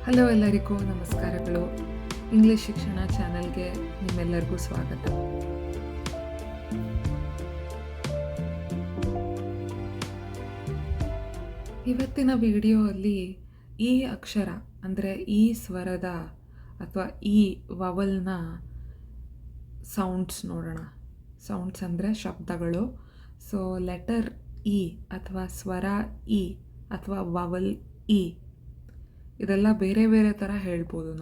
Hello ಎಲ್ಲರಿಗೂ ನಮಸ್ಕಾರಗಳು. English ಶಿಕ್ಷಣ ಚಾನೆಲ್ಗೆ ನಿಮ್ಮೆಲ್ಲರಿಗೂ ಸ್ವಾಗತ. ಇವತ್ತಿನ ವಿಡಿಯೋ ಅಲ್ಲಿ ಈ ಅಕ್ಷರ ಅಂದರೆ ಈ ಸ್ವರದ ಅಥವಾ ಈ ವವಲ್ನ ಸೌಂಡ್ಸ್ ನೋಡೋಣ. ಸೌಂಡ್ಸ್ ಅಂದರೆ ಶಬ್ದಗಳು. ಸೊ ಲೆಟರ್ ಇ ಅಥವಾ ಸ್ವರ ಇ ಅಥವಾ ವವಲ್ ಇ ಇದೆಲ್ಲ ಬೇರೆ ಬೇರೆ ಥರ ಹೇಳ್ಬೋದು.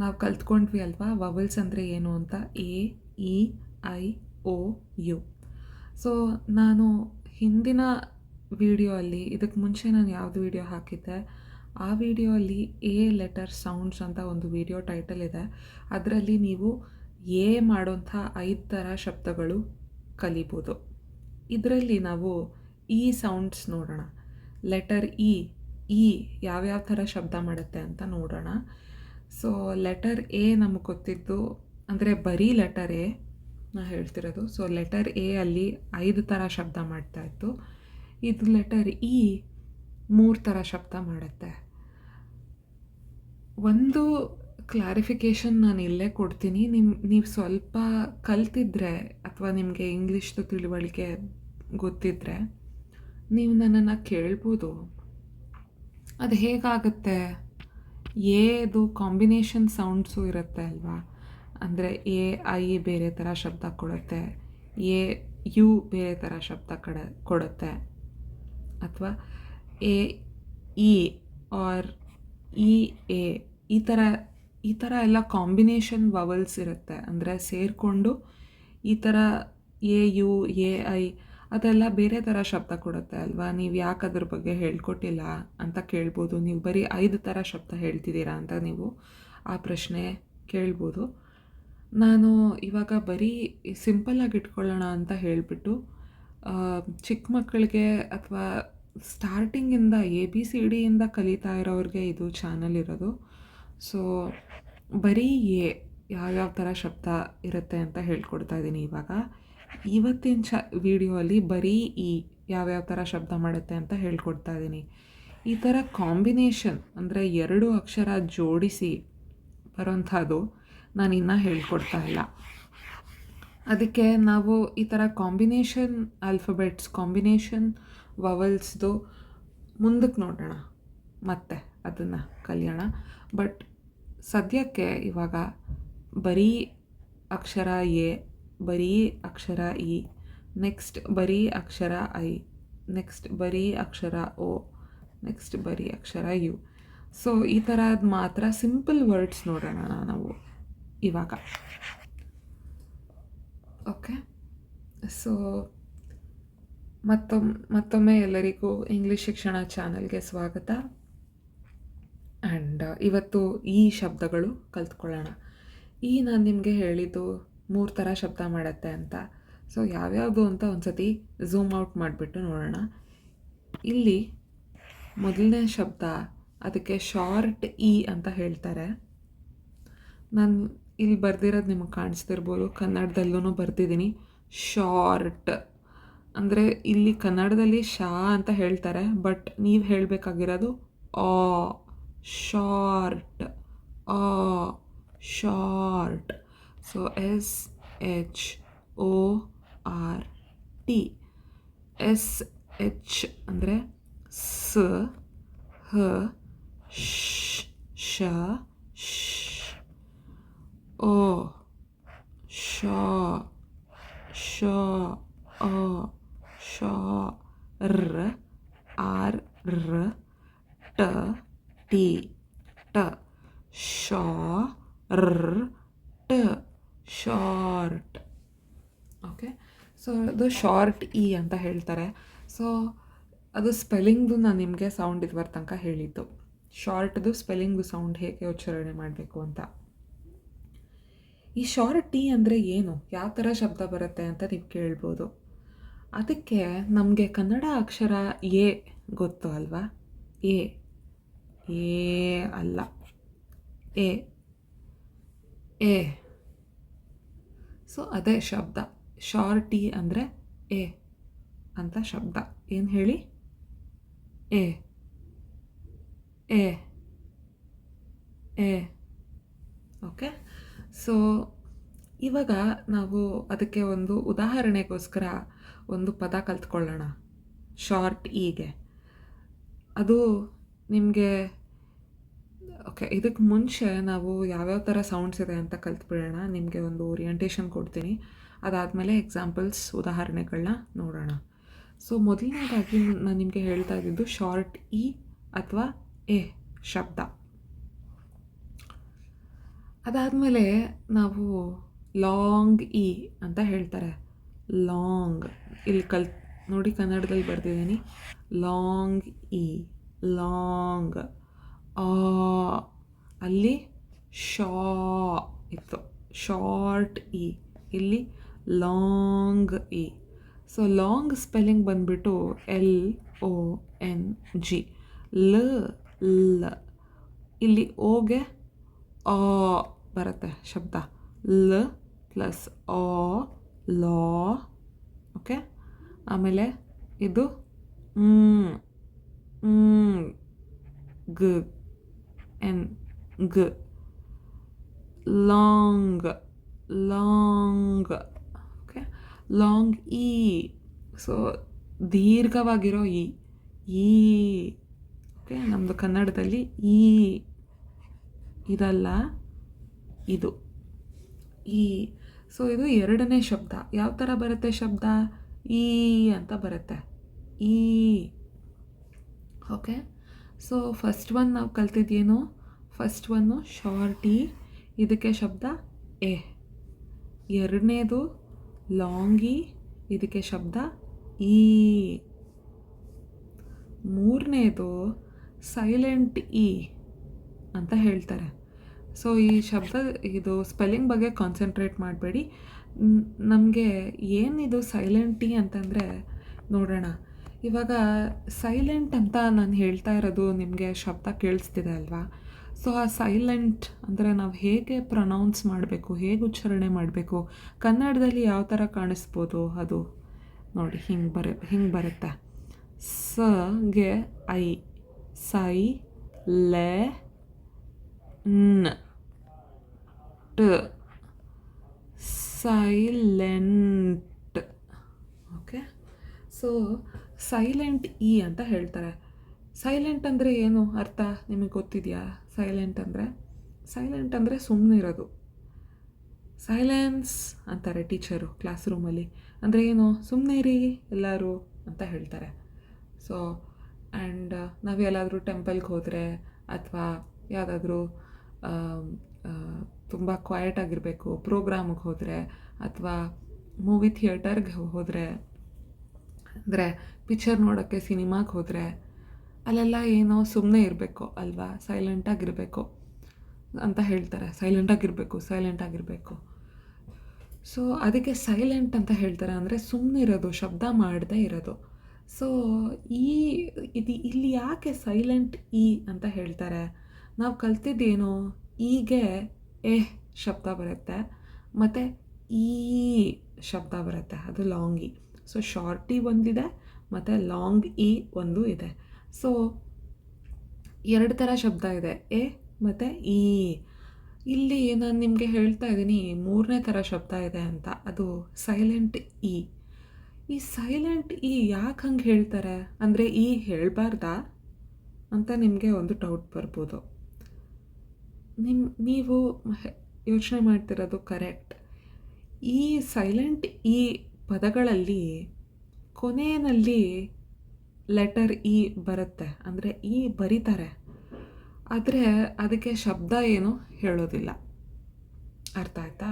ನಾವು ಕಲ್ತ್ಕೊಂಡ್ವಿ ಅಲ್ವಾ ವವಲ್ಸ್ ಅಂದರೆ ಏನು ಅಂತ. A, E, I, O, U. So ನಾನು ಹಿಂದಿನ ವಿಡಿಯೋ ಅಲ್ಲಿ ಇದಕ್ಕೆ ಮುಂಚೆ ನಾನು ಯಾವುದು ವಿಡಿಯೋ ಹಾಕಿದ್ದೆ ಆ ವಿಡಿಯೋ ಅಲ್ಲಿ ಎ ಲೆಟರ್ ಸೌಂಡ್ಸ್ ಅಂತ ಒಂದು ವಿಡಿಯೋ ಟೈಟಲ್ ಇದೆ. ಅದರಲ್ಲಿ ನೀವು ಎ ಮಾಡೋಂಥ 5 ಥರ ಶಬ್ದಗಳು ಕಲಿಬೋದು. ಇದರಲ್ಲಿ ನಾವು ಈ ಸೌಂಡ್ಸ್ ನೋಡೋಣ. ಲೆಟರ್ ಇ ಯಾವ್ಯಾವ ಥರ ಶಬ್ದ ಮಾಡುತ್ತೆ ಅಂತ ನೋಡೋಣ. ಸೊ ಲೆಟರ್ ಎ ನಮಗೆ ಗೊತ್ತಿದ್ದು ಅಂದರೆ ಬರೀ ಲೆಟರ್ ಎ ನಾ ಹೇಳ್ತಿರೋದು. ಸೊ ಲೆಟರ್ ಎ ಅಲ್ಲಿ 5 ಥರ ಶಬ್ದ ಮಾಡ್ತಾಯಿತ್ತು. ಇದು ಲೆಟರ್ ಇ 3 ಥರ ಶಬ್ದ ಮಾಡುತ್ತೆ. ಒಂದು ಕ್ಲಾರಿಫಿಕೇಷನ್ ನಾನು ಇಲ್ಲೇ ಕೊಡ್ತೀನಿ. ನೀವು ಸ್ವಲ್ಪ ಕಲ್ತಿದ್ರೆ ಅಥವಾ ನಿಮಗೆ ಇಂಗ್ಲೀಷ್ದು ತಿಳುವಳಿಕೆ ಗೊತ್ತಿದ್ದರೆ ನೀವು ನನ್ನನ್ನು ಕೇಳ್ಬೋದು, ಅದು ಹೇಗಾಗುತ್ತೆ. ಎದು ಕಾಂಬಿನೇಷನ್ ಸೌಂಡ್ಸು ಇರುತ್ತೆ ಅಲ್ವಾ. ಅಂದರೆ ಎ ಐ ಬೇರೆ ಥರ ಶಬ್ದ ಕೊಡುತ್ತೆ, ಎ ಯು ಬೇರೆ ಥರ ಶಬ್ದ ಕೊಡುತ್ತೆ, ಅಥವಾ A E R E A ಈ ಥರ ಎಲ್ಲ ಕಾಂಬಿನೇಷನ್ ವವಲ್ಸ್ ಇರುತ್ತೆ. ಅಂದರೆ ಸೇರಿಕೊಂಡು ಈ ಥರ ಎ ಯು ಎ ಐ ಅದೆಲ್ಲ ಬೇರೆ ಥರ ಶಬ್ದ ಕೊಡುತ್ತೆ ಅಲ್ವಾ. ನೀವು ಯಾಕೆ ಅದ್ರ ಬಗ್ಗೆ ಹೇಳ್ಕೊಟ್ಟಿಲ್ಲ ಅಂತ ಕೇಳ್ಬೋದು. ನೀವು ಬರೀ 5 ಥರ ಶಬ್ದ ಹೇಳ್ತಿದ್ದೀರಾ ಅಂತ ನೀವು ಆ ಪ್ರಶ್ನೆ ಕೇಳ್ಬೋದು. ನಾನು ಇವಾಗ ಬರೀ ಸಿಂಪಲ್ಲಾಗಿ ಇಟ್ಕೊಳ್ಳೋಣ ಅಂತ ಹೇಳಿಬಿಟ್ಟು ಚಿಕ್ಕ ಮಕ್ಕಳಿಗೆ ಅಥವಾ ಸ್ಟಾರ್ಟಿಂಗಿಂದ ABCD ಇಂದ ಕಲಿತಾ ಇರೋರಿಗೆ ಇದು ಚಾನಲ್ ಇರೋದು. ಸೊ ಬರೀ ಯಾವ್ಯಾವ ಥರ ಶಬ್ದ ಇರುತ್ತೆ ಅಂತ ಹೇಳ್ಕೊಡ್ತಾ ಇದ್ದೀನಿ. ಇವತ್ತಿನ ವಿಡಿಯೋ ಅಲ್ಲಿ ಬರೀ ಯಾವ್ಯಾವ ಥರ ಶಬ್ದ ಮಾಡುತ್ತೆ ಅಂತ ಹೇಳ್ಕೊಡ್ತಾ ಇದ್ದೀನಿ. ಈ ಥರ ಕಾಂಬಿನೇಷನ್ ಅಂದರೆ 2 ಅಕ್ಷರ ಜೋಡಿಸಿ ಬರೋಂಥದ್ದು ನಾನು ಇನ್ನೂ ಹೇಳ್ಕೊಡ್ತಾ ಇಲ್ಲ. ಅದಕ್ಕೆ ನಾವು ಈ ಥರ ಕಾಂಬಿನೇಷನ್ ಆಲ್ಫಬೆಟ್ಸ್, ಕಾಂಬಿನೇಷನ್ ವವಲ್ಸ್ದು ಮುಂದಕ್ಕೆ ನೋಡೋಣ, ಮತ್ತೆ ಅದನ್ನು ಕಲಿಯೋಣ. ಬಟ್ ಸದ್ಯಕ್ಕೆ ಇವಾಗ ಬರೀ ಅಕ್ಷರ ಎ, ಬರೀ ಅಕ್ಷರ ಇ, ನೆಕ್ಸ್ಟ್ ಬರೀ ಅಕ್ಷರ ಐ, ನೆಕ್ಸ್ಟ್ ಬರೀ ಅಕ್ಷರ ಓ, ನೆಕ್ಸ್ಟ್ ಬರೀ ಅಕ್ಷರ ಯು. ಸೊ ಈ ಥರದ್ದು ಮಾತ್ರ ಸಿಂಪಲ್ ವರ್ಡ್ಸ್ ನೋಡೋಣ ನಾವು ಇವಾಗ. ಓಕೆ, ಸೊ ಮತ್ತೊಮ್ಮೆ ಎಲ್ಲರಿಗೂ ಇಂಗ್ಲೀಷ್ ಶಿಕ್ಷಣ ಚಾನಲ್ಗೆ ಸ್ವಾಗತ. ಆ್ಯಂಡ್ ಇವತ್ತು ಈ ಶಬ್ದಗಳು ಕಲ್ತ್ಕೊಳ್ಳೋಣ. ನಾನು ನಿಮಗೆ ಹೇಳಿದ್ದು 3 ಥರ ಶಬ್ದ ಮಾಡುತ್ತೆ ಅಂತ. ಸೊ ಯಾವ್ಯಾವುದು ಅಂತ ಒಂದು ಸತಿ ಝೂಮ್ ಔಟ್ ಮಾಡಿಬಿಟ್ಟು ನೋಡೋಣ. ಇಲ್ಲಿ ಮೊದಲನೇ ಶಬ್ದ, ಅದಕ್ಕೆ ಶಾರ್ಟ್ ಇ ಅಂತ ಹೇಳ್ತಾರೆ. ನಾನು ಇಲ್ಲಿ ಬರ್ದಿರೋದು ನಿಮಗೆ ಕಾಣಿಸ್ತಿರ್ಬೋದು, ಕನ್ನಡದಲ್ಲೂ ಬರ್ದಿದ್ದೀನಿ ಶಾರ್ಟ್. ಅಂದರೆ ಇಲ್ಲಿ ಕನ್ನಡದಲ್ಲಿ ಶಾ ಅಂತ ಹೇಳ್ತಾರೆ, ಬಟ್ ನೀವು ಹೇಳಬೇಕಾಗಿರೋದು ಆ. ಶಾರ್ಟ್, ಆ, ಶಾರ್ಟ್. So SHORT. SH ಅಂದರೆ ಸ, ಹ, ಶ, ಓ, ಶ, ಅ, ಶ, ರ, ಆರ್, ರ, ಟ, ಟಿ, ಟ, ಶ, ರ, ಟ, ಶಾರ್ಟ್. ಓಕೆ, ಸೊ ಅದು ಶಾರ್ಟ್ ಇ ಅಂತ ಹೇಳ್ತಾರೆ. ಸೊ ಅದು ಸ್ಪೆಲ್ಲಿಂಗ್ದು ನಾನು ನಿಮಗೆ ಸೌಂಡ್ ಇದುವರೆ ತನಕ ಹೇಳಿದ್ದು. ಶಾರ್ಟ್ದು ಸ್ಪೆಲ್ಲಿಂಗ್ದು ಸೌಂಡ್ ಹೇಗೆ ಉಚ್ಚಾರಣೆ ಮಾಡಬೇಕು ಅಂತ. ಈ ಶಾರ್ಟ್ ಇ ಅಂದರೆ ಏನು, ಯಾವ ಥರ ಶಬ್ದ ಬರುತ್ತೆ ಅಂತ ನೀವು ಕೇಳ್ಬೋದು. ಅದಕ್ಕೆ ನಮಗೆ ಕನ್ನಡ ಅಕ್ಷರ ಎ ಗೊತ್ತು ಅಲ್ವಾ. ಎ ಅಲ್ಲ, ಎ. ಸೊ ಅದೇ ಶಬ್ದ. ಶಾರ್ಟ್ ಇ ಅಂದರೆ ಎ ಅಂತ ಶಬ್ದ. ಏನು ಹೇಳಿ, ಎ ಎ. ಓಕೆ. ಸೊ ಇವಾಗ ನಾವು ಅದಕ್ಕೆ ಒಂದು ಉದಾಹರಣೆಗೋಸ್ಕರ ಒಂದು ಪದ ಕಲ್ತ್ಕೊಳ್ಳೋಣ. ಶಾರ್ಟ್ ಈಗೆ. ಅದು ನಿಮಗೆ ಓಕೆ, ಇದಕ್ಕೆ ಮುಂಚೆ ನಾವು ಯಾವ್ಯಾವ ಥರ ಸೌಂಡ್ಸ್ ಇದೆ ಅಂತ ಕಲ್ತ್ಬಿಡೋಣ. ನಿಮಗೆ ಒಂದು ಓರಿಯೆಂಟೇಷನ್ ಕೊಡ್ತೀನಿ. ಅದಾದಮೇಲೆ ಎಕ್ಸಾಂಪಲ್ಸ್, ಉದಾಹರಣೆಗಳನ್ನ ನೋಡೋಣ. ಸೊ ಮೊದಲನೇದಾಗಿ ನಾನು ನಿಮಗೆ ಹೇಳ್ತಾ ಇದ್ದಿದ್ದು ಶಾರ್ಟ್ ಇ ಅಥವಾ ಎ ಶಬ್ದ. ಅದಾದಮೇಲೆ ನಾವು ಲಾಂಗ್ ಇ ಅಂತ ಹೇಳ್ತಾರೆ. ಲಾಂಗ್ ಇಲ್ಲಿ ನೋಡಿ, ಕನ್ನಡದಲ್ಲಿ ಬರೆದಿದ್ದೀನಿ. ಲಾಂಗ್ ಇ, ಲಾಂಗ್. ಅಲ್ಲಿ ಶಾ ಇತ್ತು, ಶಾರ್ಟ್ ಇ. ಇಲ್ಲಿ ಲಾಂಗ್ ಇ. ಸೊ ಲಾಂಗ್ ಸ್ಪೆಲ್ಲಿಂಗ್ ಬಂದ್ಬಿಟ್ಟು LONG. ಲ. ಇಲ್ಲಿ ಓಗೆ ಆ ಬರುತ್ತೆ ಶಬ್ದ. ಲ ಪ್ಲಸ್ ಆ, ಲಾ. ಓಕೆ. ಆಮೇಲೆ ಇದು ಗ್ ಎನ್ ಗ್. Long, long. ಓಕೆ. ಲಾಂಗ್ ಇ. ಸೊ ದೀರ್ಘವಾಗಿರೋ ಇ. ಓಕೆ. ನಮ್ಮದು ಕನ್ನಡದಲ್ಲಿ ಈ ಇದಲ್ಲ, ಇದು ಈ. ಸೊ ಇದು ಎರಡನೇ ಶಬ್ದ. ಯಾವ ಥರ ಬರುತ್ತೆ ಶಬ್ದ? ಈ ಅಂತ ಬರುತ್ತೆ. ಈ. ಓಕೆ. ಸೊ ಫಸ್ಟ್ ಒನ್ ನಾವು ಕಲ್ತಿದ್ದೇನು? ಫಸ್ಟ್ ಒನ್ನು ಶಾರ್ಟ್ ಇ, ಇದಕ್ಕೆ ಶಬ್ದ ಎ. ಎರಡನೇದು ಲಾಂಗ್ ಇ, ಇದಕ್ಕೆ ಶಬ್ದ ಈ. ಮೂರನೇದು ಸೈಲೆಂಟ್ ಇ ಅಂತ ಹೇಳ್ತಾರೆ. ಸೊ ಈ ಶಬ್ದ, ಇದು ಸ್ಪೆಲ್ಲಿಂಗ್ ಬಗ್ಗೆ ಕಾನ್ಸಂಟ್ರೇಟ್ ಮಾಡಬೇಡಿ. ನಮಗೆ ಏನಿದು ಸೈಲೆಂಟ್ ಇ ಅಂತಂದರೆ ನೋಡೋಣ. ಇವಾಗ ಸೈಲೆಂಟ್ ಅಂತ ನಾನು ಹೇಳ್ತಾ ಇರೋದು ನಿಮಗೆ ಶಬ್ದ ಕೇಳಿಸ್ತಿದೆ ಅಲ್ವಾ? ಸೊ ಆ ಸೈಲೆಂಟ್ ಅಂದರೆ ನಾವು ಹೇಗೆ ಪ್ರೊನೌನ್ಸ್ ಮಾಡಬೇಕು, ಹೇಗೆ ಉಚ್ಚಾರಣೆ ಮಾಡಬೇಕು, ಕನ್ನಡದಲ್ಲಿ ಯಾವ ಥರ ಕಾಣಿಸ್ಬೋದು ಅದು ನೋಡಿ. ಹಿಂಗೆ ಬರುತ್ತೆ. ಗೆ ಐ, ಸೈ, ಲೆ, ನ್, ಟ್, silent. Okay. So silent E ಅಂತ ಹೇಳ್ತಾರೆ. ಸೈಲೆಂಟ್ ಅಂದರೆ ಏನು ಅರ್ಥ ನಿಮಗೆ ಗೊತ್ತಿದೆಯಾ? ಸೈಲೆಂಟ್ ಅಂದರೆ ಸುಮ್ಮನೆ ಇರೋದು. ಸೈಲೆನ್ಸ್ ಅಂತಾರೆ ಟೀಚರು ಕ್ಲಾಸ್ ರೂಮಲ್ಲಿ. ಅಂದರೆ ಏನು? ಸುಮ್ಮನೆ ಇರಿ ಎಲ್ಲರೂ ಅಂತ ಹೇಳ್ತಾರೆ. ಸೊ ಆ್ಯಂಡ್ ನಾವು ಎಲ್ಲಾದರೂ ಟೆಂಪಲ್ಗೆ ಹೋದರೆ ಅಥವಾ ಯಾವುದಾದ್ರೂ ತುಂಬ ಕ್ವಯಟಾಗಿರಬೇಕು ಪ್ರೋಗ್ರಾಮಿಗೆ ಹೋದರೆ ಅಥವಾ ಮೂವಿ ಥಿಯೇಟರ್ಗೆ ಹೋದರೆ, ಅಂದರೆ ಪಿಕ್ಚರ್ ನೋಡೋಕ್ಕೆ ಸಿನಿಮಾಗೆ ಹೋದರೆ ಅಲ್ಲೆಲ್ಲ ಏನೋ ಸುಮ್ಮನೆ ಇರಬೇಕು ಅಲ್ವಾ? ಸೈಲೆಂಟಾಗಿರಬೇಕು ಅಂತ ಹೇಳ್ತಾರೆ. ಸೈಲೆಂಟಾಗಿರಬೇಕು. ಸೊ ಅದಕ್ಕೆ ಸೈಲೆಂಟ್ ಅಂತ ಹೇಳ್ತಾರೆ. ಅಂದರೆ ಸುಮ್ಮನೆ ಇರೋದು, ಶಬ್ದ ಮಾಡದೇ ಇರೋದು. ಸೊ ಇಲ್ಲಿ ಯಾಕೆ ಸೈಲೆಂಟ್ ಇ ಅಂತ ಹೇಳ್ತಾರೆ? ನಾವು ಕಲ್ತಿದ್ದೇನು? ಈಗೆ ಎ ಶಬ್ದ ಬರುತ್ತೆ ಮತ್ತು ಈ ಶಬ್ದ ಬರುತ್ತೆ, ಅದು ಲಾಂಗ್ ಇ. ಸೊ ಶಾರ್ಟ್ ಇ ಒಂದಿದೆ ಮತ್ತು ಲಾಂಗ್ ಇ ಒಂದು ಇದೆ. ಸೊ ಎರಡು ಥರ ಶಬ್ದ ಇದೆ, ಎ ಮತ್ತು ಈ. ಇಲ್ಲಿ ನಾನು ನಿಮಗೆ ಹೇಳ್ತಾ ಇದ್ದೀನಿ ಮೂರನೇ ಥರ ಶಬ್ದ ಇದೆ ಅಂತ, ಅದು ಸೈಲೆಂಟ್ ಇ. ಈ ಸೈಲೆಂಟ್ ಇ ಯಾಕೆ ಹಂಗೆ ಹೇಳ್ತಾರೆ? ಅಂದರೆ ಈ ಹೇಳಬಾರ್ದಾ ಅಂತ ನಿಮಗೆ ಒಂದು ಡೌಟ್ ಬರ್ಬೋದು. ನೀವು ಯೋಚನೆ ಮಾಡ್ತಿರೋದು ಕರೆಕ್ಟ್. ಈ ಸೈಲೆಂಟ್ ಈ ಪದಗಳಲ್ಲಿ ಕೊನೆಯಲ್ಲಿ ಲೆಟರ್ ಇ ಬರುತ್ತೆ, ಅಂದರೆ ಇ ಬರೀತಾರೆ, ಆದರೆ ಅದಕ್ಕೆ ಶಬ್ದ ಏನು ಹೇಳೋದಿಲ್ಲ. ಅರ್ಥ ಆಯ್ತಾ?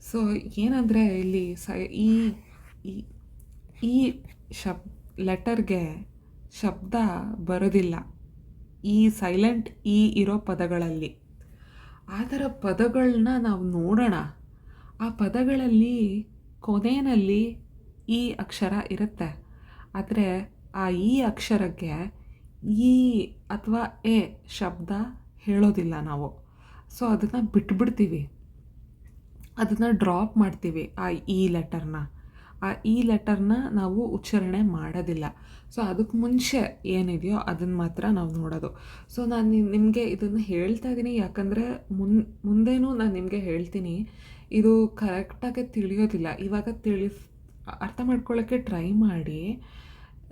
ಸೊ ಏನಂದರೆ ಇಲ್ಲಿ ಈ ಲೆಟರ್ಗೆ ಶಬ್ದ ಬರೋದಿಲ್ಲ ಈ ಸೈಲೆಂಟ್ ಇ ಇರೋ ಪದಗಳಲ್ಲಿ. ಆ ಥರ ಪದಗಳನ್ನ ನಾವು ನೋಡೋಣ. ಆ ಪದಗಳಲ್ಲಿ ಕೊನೆಯಲ್ಲಿ ಈ ಅಕ್ಷರ ಇರುತ್ತೆ, ಆದರೆ ಆ ಈ ಅಕ್ಷರಕ್ಕೆ ಈ ಅಥವಾ ಎ ಶಬ್ದ ಹೇಳೋದಿಲ್ಲ ನಾವು. ಸೊ ಅದನ್ನು ಬಿಟ್ಬಿಡ್ತೀವಿ, ಅದನ್ನು ಡ್ರಾಪ್ ಮಾಡ್ತೀವಿ ಆ ಈ ಲೆಟರ್ನ. ಆ ಈ ಲೆಟರ್ನ ನಾವು ಉಚ್ಚಾರಣೆ ಮಾಡೋದಿಲ್ಲ. ಸೊ ಅದಕ್ಕೆ ಮುಂಚೆ ಏನಿದೆಯೋ ಅದನ್ನು ಮಾತ್ರ ನಾವು ನೋಡೋದು. ಸೊ ನಾನು ನಿಮಗೆ ಇದನ್ನು ಹೇಳ್ತಾ ಇದ್ದೀನಿ ಯಾಕಂದರೆ ಮುಂದೇನೂ ನಾನು ನಿಮಗೆ ಹೇಳ್ತೀನಿ. ಇದು ಕರೆಕ್ಟಾಗಿ ತಿಳಿಯೋದಿಲ್ಲ. ಇವಾಗ ಅರ್ಥ ಮಾಡ್ಕೊಳ್ಳೋಕ್ಕೆ ಟ್ರೈ ಮಾಡಿ.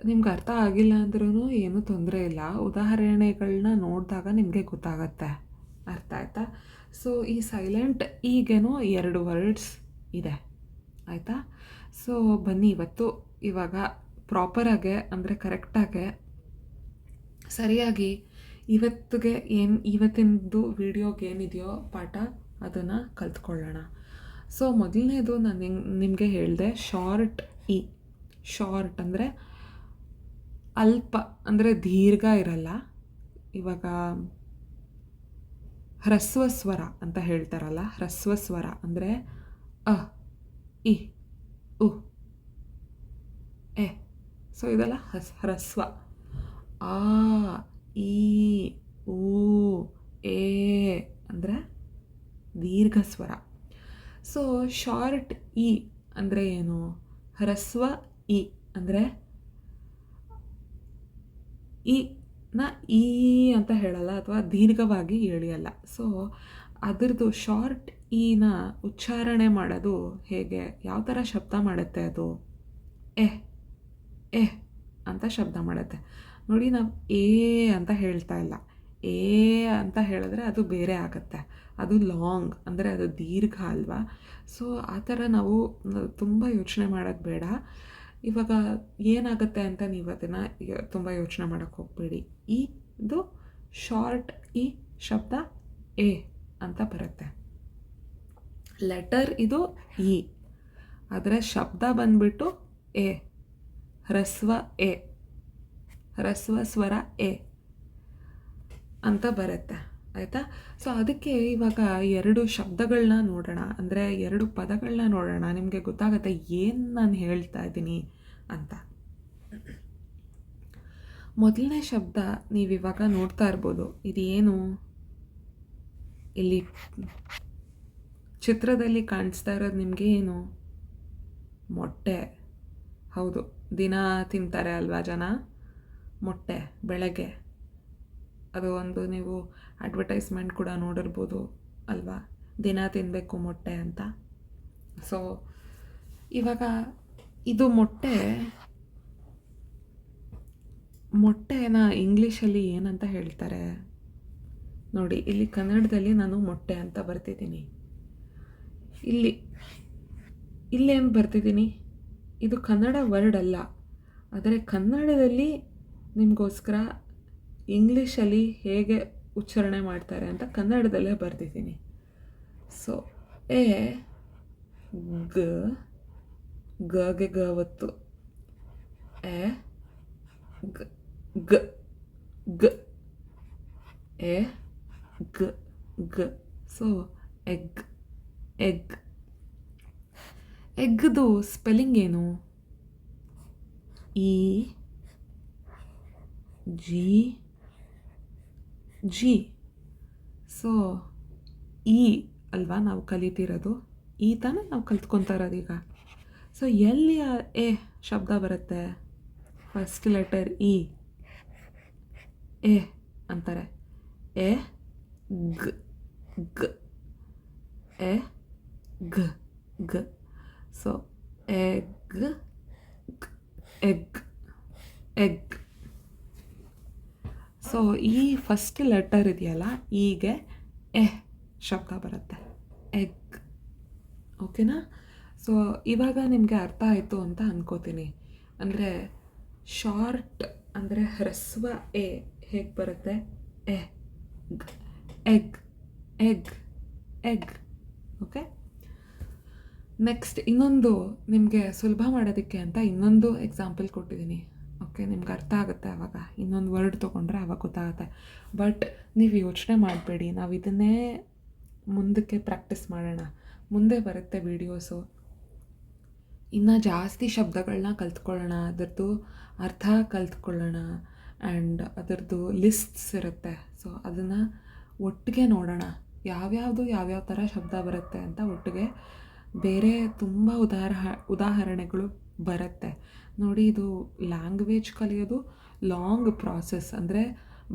ನಿಮ್ಗೆ ಅರ್ಥ ಆಗಿಲ್ಲ ಅಂದ್ರೂ ಏನೂ ತೊಂದರೆ ಇಲ್ಲ. ಉದಾಹರಣೆಗಳನ್ನ ನೋಡಿದಾಗ ನಿಮಗೆ ಗೊತ್ತಾಗತ್ತೆ. ಅರ್ಥ ಆಯ್ತಾ? ಸೊ ಈ ಸೈಲೆಂಟ್ ಈಗೇನೋ 2 ವರ್ಡ್ಸ್ ಇದೆ. ಆಯಿತಾ? ಸೊ ಬನ್ನಿ ಇವಾಗ ಪ್ರಾಪರಾಗೆ ಅಂದರೆ ಕರೆಕ್ಟಾಗೆ ಸರಿಯಾಗಿ ಇವತ್ತಿನದು ವಿಡಿಯೋಗೆ ಏನಿದೆಯೋ ಪಾಠ ಅದನ್ನು ಕಲ್ತ್ಕೊಳ್ಳೋಣ. ಸೊ ಮೊದಲನೇದು ನಾನು ನಿಮಗೆ ಹೇಳಿದೆ ಶಾರ್ಟ್ ಇ. ಶಾರ್ಟ್ ಅಂದರೆ ಅಲ್ಪ, ಅಂದರೆ ದೀರ್ಘ ಇರಲ್ಲ. ಇವಾಗ ಹ್ರಸ್ವ ಸ್ವರ ಅಂತ ಹೇಳ್ತಾರಲ್ಲ, ಹ್ರಸ್ವ ಸ್ವರ ಅಂದರೆ ಅ, ಇ, ಉ, ಎ. ಸೊ ಇದೆಲ್ಲ ಹ್ರಸ್ವ. ಆ, ಈ, ಊ, ಎ ಅಂದರೆ ದೀರ್ಘ ಸ್ವರ. ಸೊ ಶಾರ್ಟ್ ಇ ಅಂದರೆ ಏನು? ಹ್ರಸ್ವ ಇ ಅಂದರೆ ಈ ಈ ಅಂತ ಹೇಳಲ್ಲ ಅಥವಾ ದೀರ್ಘವಾಗಿ ಎಳೆಯಲ್ಲ. ಸೊ ಅದರದ್ದು ಶಾರ್ಟ್ ಈನ ಉಚ್ಚಾರಣೆ ಮಾಡೋದು ಹೇಗೆ, ಯಾವ ಥರ ಶಬ್ದ ಮಾಡುತ್ತೆ ಅದು? ಎ ಅಂತ ಶಬ್ದ ಮಾಡುತ್ತೆ ನೋಡಿ. ನಾವು ಎ ಅಂತ ಹೇಳ್ತಾ ಇಲ್ಲ. ಎ ಅಂತ ಹೇಳಿದ್ರೆ ಅದು ಬೇರೆ ಆಗುತ್ತೆ. ಅದು ಲಾಂಗ್, ಅಂದರೆ ಅದು ದೀರ್ಘ ಅಲ್ವಾ? ಸೊ ಆ ಥರ ನಾವು ತುಂಬ ಯೋಚನೆ ಮಾಡೋದು ಬೇಡ. ಇವಾಗ ಏನಾಗುತ್ತೆ ಅಂತ ನೀವು ಅದನ್ನು ತುಂಬ ಯೋಚನೆ ಮಾಡೋಕ್ಕೆ ಹೋಗಬೇಡಿ. ಇದು ಶಾರ್ಟ್ ಇ ಶಬ್ದ ಎ ಅಂತ ಬರುತ್ತೆ. ಲೆಟರ್ ಇದು ಇ, ಆದರೆ ಶಬ್ದ ಬಂದ್ಬಿಟ್ಟು ಎ. ಹ್ರಸ್ವ ಎ, ಹ್ರಸ್ವ ಸ್ವರ ಎ ಅಂತ ಬರುತ್ತೆ. ಆಯಿತಾ? ಸೊ ಅದಕ್ಕೆ ಇವಾಗ 2 ಶಬ್ದಗಳನ್ನ ನೋಡೋಣ, ಅಂದರೆ 2 ಪದಗಳನ್ನ ನೋಡೋಣ. ನಿಮಗೆ ಗೊತ್ತಾಗುತ್ತೆ ಏನು ನಾನು ಹೇಳ್ತಾ ಇದ್ದೀನಿ ಅಂತ. ಮೊದಲನೇ ಶಬ್ದ ನೀವಿವಾಗ ನೋಡ್ತಾ ಇರ್ಬೋದು. ಇದೇನು ಇಲ್ಲಿ ಚಿತ್ರದಲ್ಲಿ ಕಾಣಿಸ್ತಾ ಇರೋದು ನಿಮಗೆ ಏನು? ಮೊಟ್ಟೆ. ಹೌದು, ದಿನ ತಿಂತಾರೆ ಅಲ್ವಾ ಜನ ಮೊಟ್ಟೆ ಬೆಳಗ್ಗೆ. ಅದು ಒಂದು ನೀವು ಅಡ್ವರ್ಟೈಸ್ಮೆಂಟ್ ಕೂಡ ನೋಡಿರ್ಬೋದು ಅಲ್ವಾ, ದಿನ ತಿನ್ನಬೇಕು ಮೊಟ್ಟೆ ಅಂತ. ಸೊ ಇವಾಗ ಇದು ಮೊಟ್ಟೆನ ಇಂಗ್ಲೀಷಲ್ಲಿ ಏನಂತ ಹೇಳ್ತಾರೆ ನೋಡಿ. ಇಲ್ಲಿ ಕನ್ನಡದಲ್ಲಿ ನಾನು ಮೊಟ್ಟೆ ಅಂತ ಬರ್ತಿದ್ದೀನಿ. ಇಲ್ಲೇನು ಬರ್ತಿದ್ದೀನಿ? ಇದು ಕನ್ನಡ ವರ್ಡ್ ಅಲ್ಲ, ಆದರೆ ಕನ್ನಡದಲ್ಲಿ ನಿಮಗೋಸ್ಕರ ಇಂಗ್ಲೀಷಲ್ಲಿ ಹೇಗೆ ಉಚ್ಚಾರಣೆ ಮಾಡ್ತಾರೆ ಅಂತ ಕನ್ನಡದಲ್ಲೇ ಬರ್ತಿದ್ದೀನಿ. ಸೊ ಎ, ಗೆ ಗವತ್ತು, ಎ ಗ ಎ ಗ. So egg. ಎಗ್ದು ಸ್ಪೆಲ್ಲಿಂಗ್ ಏನು? E G. ಸೊ ಈ ಅಲ್ವಾ ನಾವು ಕಲಿತಿರೋದು, ಈ ತಾನೇ ನಾವು ಕಲ್ತ್ಕೊತಾ ಇರೋದು ಈಗ. ಸೊ ಎಲ್ಲಿ ಎ ಶಬ್ದ ಬರುತ್ತೆ? ಫಸ್ಟ್ ಲೆಟರ್ ಇ, ಎ ಅಂತಾರೆ. ಎ ಗ್ ಎ ಗ್. So egg. ಸೊ ಈ ಫಸ್ಟ್ ಲೆಟರ್ ಇದೆಯಲ್ಲ, ಹೀಗೆ ಎ ಶಬ್ದ ಬರುತ್ತೆ, ಎಗ್. ಓಕೆನಾ? ಸೊ ಇವಾಗ ನಿಮಗೆ ಅರ್ಥ ಆಯಿತು ಅಂತ ಅನ್ಕೋತೀನಿ. ಅಂದರೆ ಶಾರ್ಟ್ ಅಂದರೆ ಹ್ರಸ್ವ ಎ ಹೇಗೆ ಬರುತ್ತೆ? ಎಗ್. ಓಕೆ, ನೆಕ್ಸ್ಟ್ ಇನ್ನೊಂದು ನಿಮಗೆ ಸುಲಭ ಮಾಡೋದಕ್ಕೆ ಅಂತ ಇನ್ನೊಂದು ಎಕ್ಸಾಂಪಲ್ ಕೊಟ್ಟಿದ್ದೀನಿ. ಓಕೆ, ನಿಮ್ಗೆ ಅರ್ಥ ಆಗುತ್ತೆ ಆವಾಗ. ಇನ್ನೊಂದು ವರ್ಡ್ ತೊಗೊಂಡ್ರೆ ಆವಾಗ ಗೊತ್ತಾಗುತ್ತೆ. ಬಟ್ ನೀವು ಯೋಚನೆ ಮಾಡಬೇಡಿ, ನಾವು ಇದನ್ನೇ ಮುಂದಕ್ಕೆ ಪ್ರಾಕ್ಟೀಸ್ ಮಾಡೋಣ. ಮುಂದೆ ಬರುತ್ತೆ ವೀಡಿಯೋಸು, ಇನ್ನು ಜಾಸ್ತಿ ಶಬ್ದಗಳನ್ನ ಕಲ್ತ್ಕೊಳ್ಳೋಣ, ಅದರದ್ದು ಅರ್ಥ ಕಲ್ತ್ಕೊಳ್ಳೋಣ, ಆ್ಯಂಡ್ ಅದರದ್ದು ಲಿಸ್ಟ್ಸ್ ಇರುತ್ತೆ. ಸೊ ಅದನ್ನು ಒಟ್ಟಿಗೆ ನೋಡೋಣ, ಯಾವ್ಯಾವ ಥರ ಶಬ್ದ ಬರುತ್ತೆ ಅಂತ ಒಟ್ಟಿಗೆ ಬೇರೆ ತುಂಬ ಉದಾಹರಣೆಗಳು ಬರುತ್ತೆ ನೋಡಿ. ಇದು ಲ್ಯಾಂಗ್ವೇಜ್ ಕಲಿಯೋದು ಲಾಂಗ್ ಪ್ರಾಸೆಸ್. ಅಂದರೆ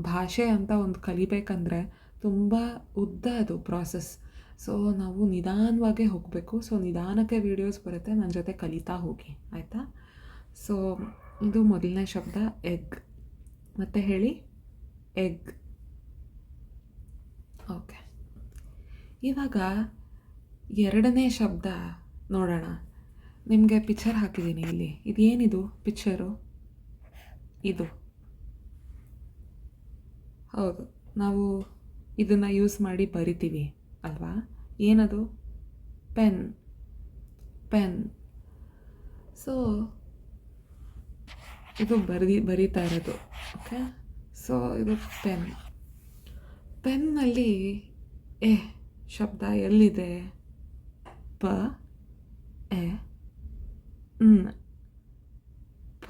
ಭಾಷೆ ಅಂತ ಒಂದು ಕಲಿಬೇಕಂದ್ರೆ ತುಂಬ ಉದ್ದ ಅದು ಪ್ರಾಸೆಸ್. ಸೊ ನಾವು ನಿಧಾನವಾಗೇ ಹೋಗಬೇಕು. ಸೊ ನಿಧಾನಕ್ಕೆ ವೀಡಿಯೋಸ್ ಬರುತ್ತೆ, ನನ್ನ ಜೊತೆ ಕಲಿತಾ ಹೋಗಿ, ಆಯಿತಾ? ಸೊ ಇದು ಮೊದಲನೇ ಶಬ್ದ ಎಗ್. ಮತ್ತೆ ಹೇಳಿ, ಎಗ್. ಓಕೆ, ಇವಾಗ ಎರಡನೇ ಶಬ್ದ ನೋಡೋಣ. ನಿಮಗೆ ಪಿಕ್ಚರ್ ಹಾಕಿದ್ದೀನಿ ಇಲ್ಲಿ. ಇದೇನಿದು ಪಿಕ್ಚರು? ಇದು ಹೌದು, ನಾವು ಇದನ್ನು ಯೂಸ್ ಮಾಡಿ ಬರಿತೀವಿ ಅಲ್ವಾ? ಏನದು? ಪೆನ್. ಪೆನ್. ಸೊ ಇದು ಬರಿತಾ ಇರೋದು. ಓಕೆ, ಸೊ ಇದು ಪೆನ್. ಪೆನ್ನಲ್ಲಿ ಎ ಶಬ್ದ ಎಲ್ಲಿದೆ? ಪ ಎ ನ್. ಪ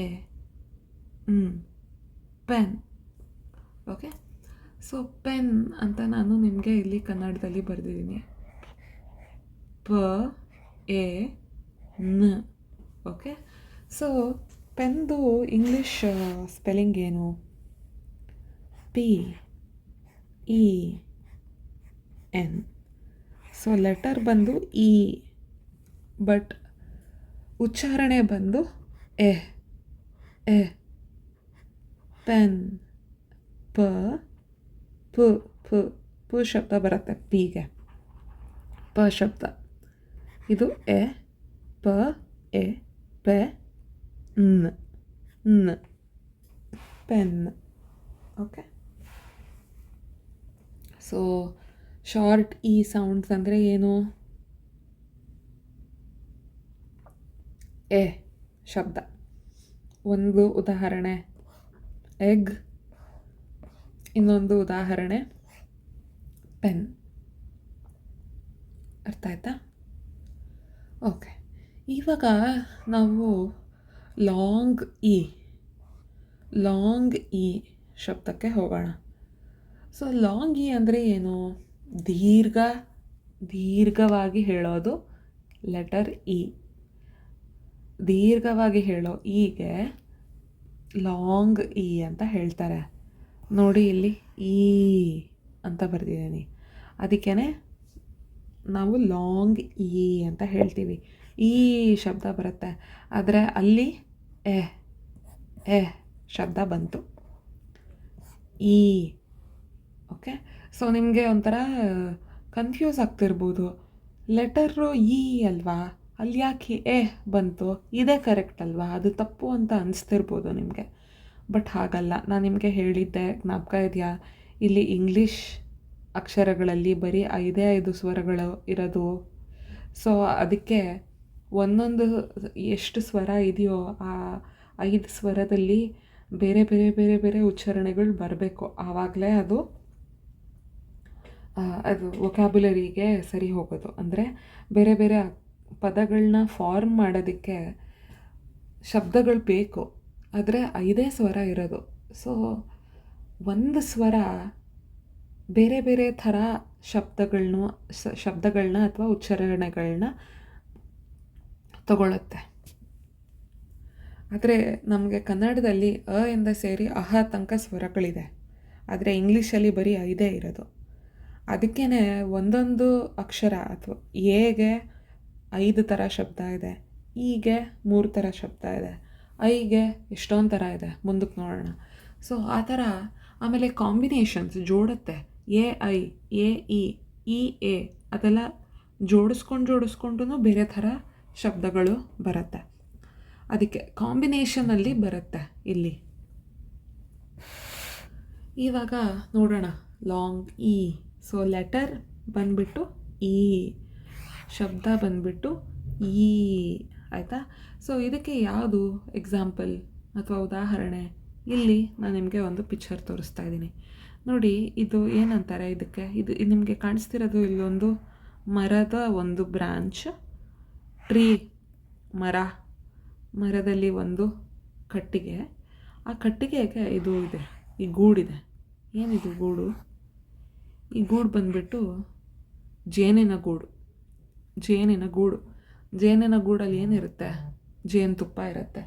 ಎ ನ್, ಪೆನ್. ಓಕೆ, ಸೊ ಪೆನ್ ಅಂತ ನಾನು ನಿಮಗೆ ಇಲ್ಲಿ ಕನ್ನಡದಲ್ಲಿ ಬರೆದಿದ್ದೀನಿ. ಪ ಎ ನ್. ಓಕೆ, ಸೊ ಪೆನ್ದು ಇಂಗ್ಲೀಷ್ ಸ್ಪೆಲ್ಲಿಂಗ್ ಏನು? P E N. So letter ಬಂದು ಇ, ಬಟ್ ಉಚ್ಚಾರಣೆ ಬಂದು ಎ. ಎ. ಪೆನ್. ಪ ಪ ಪ ಪ ಶಬ್ದ ಬರುತ್ತೆ ಪಿಗೆ. ಪ ಶಬ್ದ ಇದು ಎ, ಪ ಎ, ಪೆ ನ್. ನ್, pen. Okay, so short E sounds ಅಂದರೆ ಏನು? ಎ ಶಬ್ದ. ಒಂದು ಉದಾಹರಣೆ ಎಗ್, ಇನ್ನೊಂದು ಉದಾಹರಣೆ ಪೆನ್. ಅರ್ಥ ಆಯ್ತಾ? ಓಕೆ, ಇವಾಗ ನಾವು ಲಾಂಗ್ ಇ ಶಬ್ದಕ್ಕೆ ಹೋಗೋಣ. ಸೊ ಲಾಂಗ್ ಇ ಅಂದರೆ ಏನು? ದೀರ್ಘವಾಗಿ ಹೇಳೋದು ಲೆಟರ್ ಇ. ದೀರ್ಘವಾಗಿ ಹೇಳೋ ಈಗೆ ಲಾಂಗ್ ಇ ಅಂತ ಹೇಳ್ತಾರೆ. ನೋಡಿ ಇಲ್ಲಿ ಈ ಅಂತ ಬರೆದಿದ್ದೀನಿ, ಅದಕ್ಕೇ ನಾವು ಲಾಂಗ್ ಇ ಅಂತ ಹೇಳ್ತೀವಿ. ಈ ಶಬ್ದ ಬರುತ್ತೆ, ಆದರೆ ಅಲ್ಲಿ ಎ ಎ ಶಬ್ದ ಬಂತು, ಈ. ಓಕೆ, ಸೊ ನಿಮಗೆ ಒಂಥರ ಕನ್ಫ್ಯೂಸ್ ಆಗ್ತಿರ್ಬೋದು, ಲೆಟರು ಇ ಅಲ್ವಾ, ಅಲ್ಲಿ ಯಾಕೆ ಎ ಬಂತು, ಇದೇ ಕರೆಕ್ಟ್ ಅಲ್ವಾ, ಅದು ತಪ್ಪು ಅಂತ ಅನಿಸ್ತಿರ್ಬೋದು ನಿಮಗೆ. ಬಟ್ ಹಾಗಲ್ಲ. ನಾನು ನಿಮಗೆ ಹೇಳಿದ್ದೆ, ಜ್ಞಾಪಕ ಇದೆಯಾ? ಇಲ್ಲಿ ಇಂಗ್ಲೀಷ್ ಅಕ್ಷರಗಳಲ್ಲಿ ಬರೀ 5 ಸ್ವರಗಳು ಇರೋದು. ಸೊ ಅದಕ್ಕೆ ಒಂದೊಂದು ಎಷ್ಟು ಸ್ವರ ಇದೆಯೋ ಆ 5 ಸ್ವರದಲ್ಲಿ ಬೇರೆ ಬೇರೆ ಬೇರೆ ಬೇರೆ ಉಚ್ಚಾರಣೆಗಳು ಬರಬೇಕು. ಆವಾಗಲೇ ಅದು ವೊಕ್ಯಾಬ್ಯುಲರಿಗೆ ಸರಿ ಹೋಗೋದು. ಅಂದರೆ ಬೇರೆ ಬೇರೆ ಪದಗಳನ್ನ ಫಾರ್ಮ್ ಮಾಡೋದಕ್ಕೆ ಶಬ್ದಗಳು ಬೇಕು, ಆದರೆ 5 ಸ್ವರ ಇರೋದು. ಸೊ ಒಂದು ಸ್ವರ ಬೇರೆ ಬೇರೆ ಥರ ಶಬ್ದಗಳನ್ನ ಅಥವಾ ಉಚ್ಚಾರಣೆಗಳನ್ನ ತಗೊಳ್ಳುತ್ತೆ. ಆದರೆ ನಮಗೆ ಕನ್ನಡದಲ್ಲಿ ಅ ಇಂದ ಸೇರಿ ಅಹ ತನಕ ಸ್ವರಗಳಿದೆ, ಆದರೆ ಇಂಗ್ಲೀಷಲ್ಲಿ ಬರೀ 5 ಇರೋದು. ಅದಕ್ಕೇ ಒಂದೊಂದು ಅಕ್ಷರ ಅಥವಾ ಎಗೆ 5 ಥರ ಶಬ್ದ ಇದೆ, ಈಗೆ 3 ಥರ ಶಬ್ದ ಇದೆ, ಐಗೆ ಎಷ್ಟೊಂದು ಥರ ಇದೆ, ಮುಂದಕ್ಕೆ ನೋಡೋಣ. ಸೊ ಆ ಥರ. ಆಮೇಲೆ ಕಾಂಬಿನೇಷನ್ಸ್ ಜೋಡುತ್ತೆ. A I, A E A ಅದೆಲ್ಲ ಜೋಡಿಸ್ಕೊಂಡು ಬೇರೆ ಥರ ಶಬ್ದಗಳು ಬರುತ್ತೆ. ಅದಕ್ಕೆ ಕಾಂಬಿನೇಷನಲ್ಲಿ ಬರುತ್ತೆ ಇಲ್ಲಿ. ಇವಾಗ ನೋಡೋಣ ಲಾಂಗ್ ಇ. ಸೊ ಲೆಟರ್ ಬಂದುಬಿಟ್ಟು ಇ, ಶಬ್ದ ಬಂದುಬಿಟ್ಟು ಈ, ಆಯಿತಾ? ಸೊ ಇದಕ್ಕೆ ಯಾವುದು ಎಕ್ಸಾಂಪಲ್ ಅಥವಾ ಉದಾಹರಣೆ? ಇಲ್ಲಿ ನಾನು ನಿಮಗೆ ಒಂದು ಪಿಕ್ಚರ್ ತೋರಿಸ್ತಾ ಇದ್ದೀನಿ ನೋಡಿ. ಇದು ಏನಂತಾರೆ ಇದಕ್ಕೆ? ಇದು ನಿಮಗೆ ಕಾಣಿಸ್ತಿರೋದು ಇಲ್ಲೊಂದು ಮರದ ಒಂದು ಬ್ರಾಂಚ್, ಟ್ರೀ, ಮರದಲ್ಲಿ ಒಂದು ಕಟ್ಟಿಗೆ. ಆ ಕಟ್ಟಿಗೆಗೆ ಇದು ಇದೆ, ಈ ಗೂಡಿದೆ. ಏನಿದು ಗೂಡು? ಈ ಗೂಡು ಬಂದುಬಿಟ್ಟು ಜೇನಿನ ಗೂಡು. ಜೇನಿನ ಗೂಡು. ಜೇನಿನ ಗೂಡಲ್ಲಿ ಏನಿರುತ್ತೆ? ಜೇನುತುಪ್ಪ ಇರುತ್ತೆ.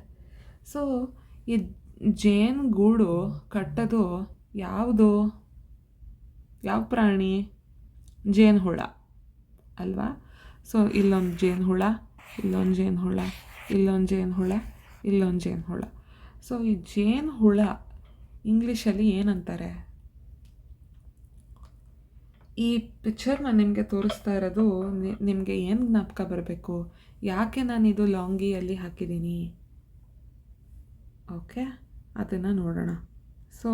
ಸೊ ಈ ಜೇನು ಗೂಡು ಕಟ್ಟೋದು ಯಾವುದು? ಯಾವ ಪ್ರಾಣಿ? ಜೇನುಹುಳ ಅಲ್ವಾ? ಸೊ ಇಲ್ಲೊಂದು ಜೇನುಹುಳ, ಇಲ್ಲೊಂದು ಜೇನುಹುಳ, ಇಲ್ಲೊಂದು ಜೇನುಹುಳ, ಇಲ್ಲೊಂದು ಜೇನುಹುಳ. ಸೊ ಈ ಜೇನುಹುಳ ಇಂಗ್ಲೀಷಲ್ಲಿ ಏನಂತಾರೆ? ಈ ಪಿಕ್ಚರ್ನ ನಿಮಗೆ ತೋರಿಸ್ತಾ ಇರೋದು ನಿಮಗೆ ಏನು ಜ್ಞಾಪಕ ಬರಬೇಕು? ಯಾಕೆ ನಾನಿದು ಲಾಂಗಿಯಲ್ಲಿ ಹಾಕಿದ್ದೀನಿ? ಓಕೆ, ಅದನ್ನು ನೋಡೋಣ. ಸೊ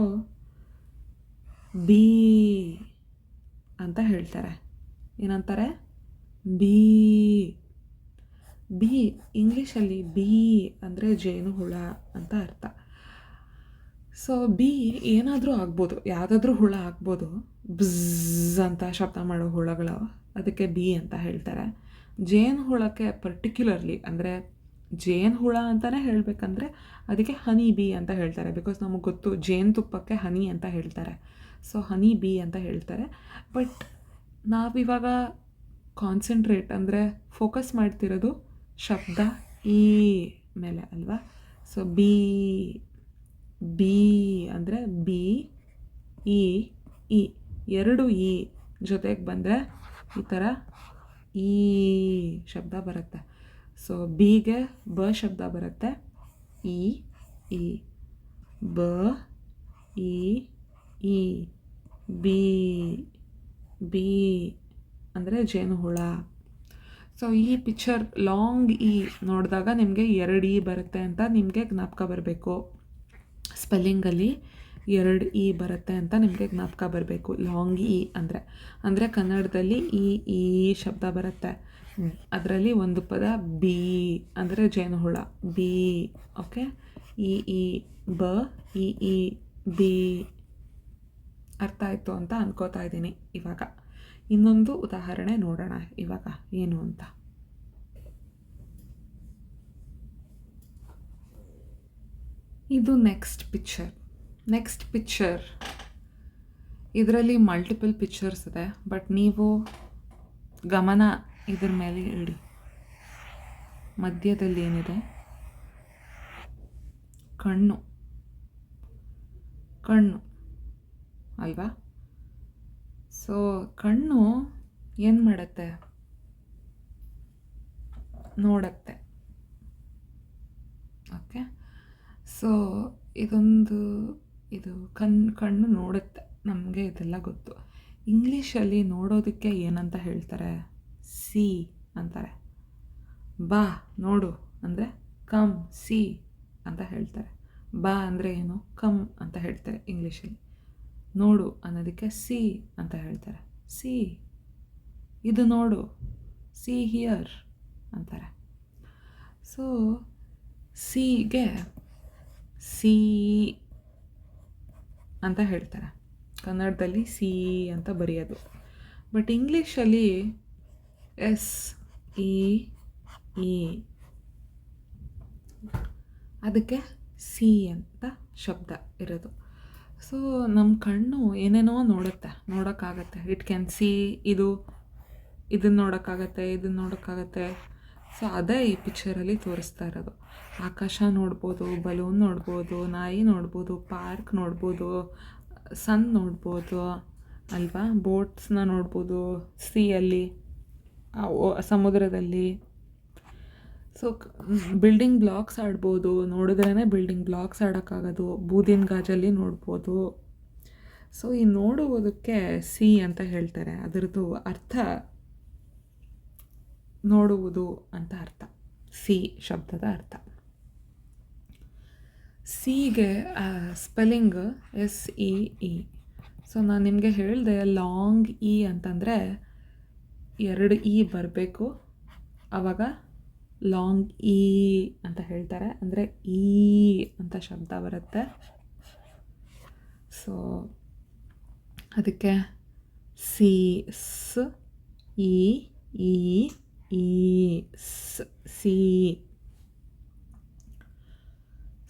ಬೀ ಅಂತ ಹೇಳ್ತಾರೆ. ಏನಂತಾರೆ? ಬೀ. ಬೀ ಇಂಗ್ಲೀಷಲ್ಲಿ ಬೀ ಅಂದರೆ ಜೇನುಹುಳ ಅಂತ ಅರ್ಥ. ಸೊ ಬೀ ಏನಾದರೂ ಆಗ್ಬೋದು, ಯಾವುದಾದ್ರೂ ಹುಳ ಆಗ್ಬೋದು. ಬ್ಝ್ ಅಂತ ಶಬ್ದ ಮಾಡೋ ಹುಳಗಳು, ಅದಕ್ಕೆ ಬೀ ಅಂತ ಹೇಳ್ತಾರೆ. ಜೇನುಹುಳಕ್ಕೆ ಪರ್ಟಿಕ್ಯುಲರ್ಲಿ ಅಂದರೆ ಜೇನುಹುಳ ಅಂತಲೇ ಹೇಳಬೇಕಂದ್ರೆ ಅದಕ್ಕೆ ಹನಿ ಬೀ ಅಂತ ಹೇಳ್ತಾರೆ. ಬಿಕಾಸ್ ನಮಗೆ ಗೊತ್ತು ಜೇನುತುಪ್ಪಕ್ಕೆ ಹನಿ ಅಂತ ಹೇಳ್ತಾರೆ. ಸೊ ಹನಿ ಬೀ ಅಂತ ಹೇಳ್ತಾರೆ. ಬಟ್ ನಾವಿವಾಗ ಕಾನ್ಸಂಟ್ರೇಟ್ ಅಂದರೆ ಫೋಕಸ್ ಮಾಡ್ತಿರೋದು ಶಬ್ದ ಈ ಮೇಲೆ ಅಲ್ವಾ? ಸೊ ಬೀ. ಬಿ ಅಂದರೆ ಬಿ ಇ ಇ, ಎರಡು ಇ ಜೊತೆಗೆ ಬಂದರೆ ಈ ಥರ ಈ ಶಬ್ದ ಬರುತ್ತೆ. ಸೊ ಬಿಗೆ ಬ ಶಬ್ದ ಬರುತ್ತೆ. ಇ ಇ ಬ ಇ ಇ ಬಿ. ಬಿ ಅಂದರೆ ಜೇನುಹುಳ. ಸೊ ಈ ಪಿಕ್ಚರ್ ಲಾಂಗ್ ಇ ನೋಡಿದಾಗ ನಿಮಗೆ 2 ಇ ಬರುತ್ತೆ ಅಂತ ನಿಮಗೆ ಜ್ಞಾಪಕ ಬರಬೇಕು. ಸ್ಪೆಲ್ಲಿಂಗಲ್ಲಿ 2 ಇ ಬರುತ್ತೆ ಅಂತ ನಿಮಗೆ ಜ್ಞಾಪಕ ಬರಬೇಕು. ಲಾಂಗ್ ಇ ಅಂದರೆ ಕನ್ನಡದಲ್ಲಿ ಈ ಶಬ್ದ ಬರುತ್ತೆ. ಅದರಲ್ಲಿ ಒಂದು ಪದ ಬಿ ಅಂದರೆ ಜೇನುಹುಳ, ಬಿ. ಓಕೆ, ಇ ಬ ಇ ಬಿ. ಅರ್ಥ ಆಯಿತು ಅಂತ ಅನ್ಕೋತಾ ಇದ್ದೀನಿ. ಇವಾಗ ಇನ್ನೊಂದು ಉದಾಹರಣೆ ನೋಡೋಣ ಇವಾಗ ಏನು ಅಂತ. ಇದು ನೆಕ್ಸ್ಟ್ ಪಿಕ್ಚರ್. ಇದರಲ್ಲಿ ಮಲ್ಟಿಪಲ್ ಪಿಕ್ಚರ್ಸ್ ಇದೆ, ಬಟ್ ನೀವು ಗಮನ ಇದ್ರ ಮೇಲೆ ಇಡಿ. ಮಧ್ಯದಲ್ಲಿ ಏನಿದೆ? ಕಣ್ಣು ಅಲ್ವಾ? ಸೊ ಕಣ್ಣು ಏನು ಮಾಡುತ್ತೆ? ನೋಡುತ್ತೆ. ಓಕೆ, ಸೊ ಇದು ಕಣ್ಣು ನೋಡುತ್ತೆ. ನಮಗೆ ಇದೆಲ್ಲ ಗೊತ್ತು. ಇಂಗ್ಲೀಷಲ್ಲಿ ನೋಡೋದಕ್ಕೆ ಏನಂತ ಹೇಳ್ತಾರೆ? ಸಿ ಅಂತಾರೆ. ಬಾ ನೋಡು ಅಂದರೆ ಕಮ್ ಸಿ ಅಂತ ಹೇಳ್ತಾರೆ. ಬಾ ಅಂದರೆ ಏನು? ಕಮ್ ಅಂತ ಹೇಳ್ತಾರೆ ಇಂಗ್ಲೀಷಲ್ಲಿ. ನೋಡು ಅನ್ನೋದಕ್ಕೆ ಸಿ ಅಂತ ಹೇಳ್ತಾರೆ. ಸಿ, ಇದು ನೋಡು, ಸಿ ಹಿಯರ್ ಅಂತಾರೆ. ಸೊ ಸಿಗೆ ಸಿ ಅಂತ ಹೇಳ್ತಾರೆ. ಕನ್ನಡದಲ್ಲಿ ಸಿ ಅಂತ ಬರೆಯೋದು. ಬಟ್ ಇಂಗ್ಲೀಷಲ್ಲಿ ಎಸ್ ಇ ಇ, ಅದಕ್ಕೆ ಸಿ ಅಂತ ಶಬ್ದ ಇರೋದು. ಸೊ ನಮ್ಮ ಕಣ್ಣು ಏನೇನೋ ನೋಡೋಕ್ಕಾಗತ್ತೆ. ಇಟ್ ಕ್ಯಾನ್ ಸಿ, ಇದನ್ನು ನೋಡೋಕ್ಕಾಗತ್ತೆ. ಸೊ ಅದೇ ಈ ಪಿಕ್ಚರಲ್ಲಿ ತೋರಿಸ್ತಾ ಇರೋದು. ಆಕಾಶ ನೋಡ್ಬೋದು, ಬಲೂನ್ ನೋಡ್ಬೋದು, ನಾಯಿ ನೋಡ್ಬೋದು, ಪಾರ್ಕ್ ನೋಡ್ಬೋದು, ಸನ್ ನೋಡ್ಬೋದು ಅಲ್ವಾ? ಬೋಟ್ಸ್ನ ನೋಡ್ಬೋದು ಸಿಯಲ್ಲಿ, ಸಮುದ್ರದಲ್ಲಿ. ಸೊ ಬಿಲ್ಡಿಂಗ್ ಬ್ಲಾಕ್ಸ್ ಆಡ್ಬೋದು, ನೋಡಿದ್ರೇ ಬಿಲ್ಡಿಂಗ್ ಬ್ಲಾಕ್ಸ್ ಆಡೋಕ್ಕಾಗೋದು. ಬೂದಿನ ಗಾಜಲ್ಲಿ ನೋಡ್ಬೋದು. ಸೊ ಈ ನೋಡುವುದಕ್ಕೆ ಸಿ ಅಂತ ಹೇಳ್ತಾರೆ. ಅದರದ್ದು ಅರ್ಥ ನೋಡುವುದು ಅಂತ ಅರ್ಥ. ಸಿ ಶಬ್ದದ ಅರ್ಥ. ಸಿಗೆ spelling S E E. So ನಾನು ನಿಮಗೆ ಹೇಳಿದೆ ಲಾಂಗ್ ಇ ಅಂತಂದರೆ 2 ಇ ಬರಬೇಕು. ಆವಾಗ ಲಾಂಗ್ ಈ ಅಂತ ಹೇಳ್ತಾರೆ. ಅಂದರೆ ಈ ಅಂತ ಶಬ್ದ ಬರುತ್ತೆ. ಸೊ ಅದಕ್ಕೆ ಸಿ ಸ್ ಇ ಈ ಸಿ.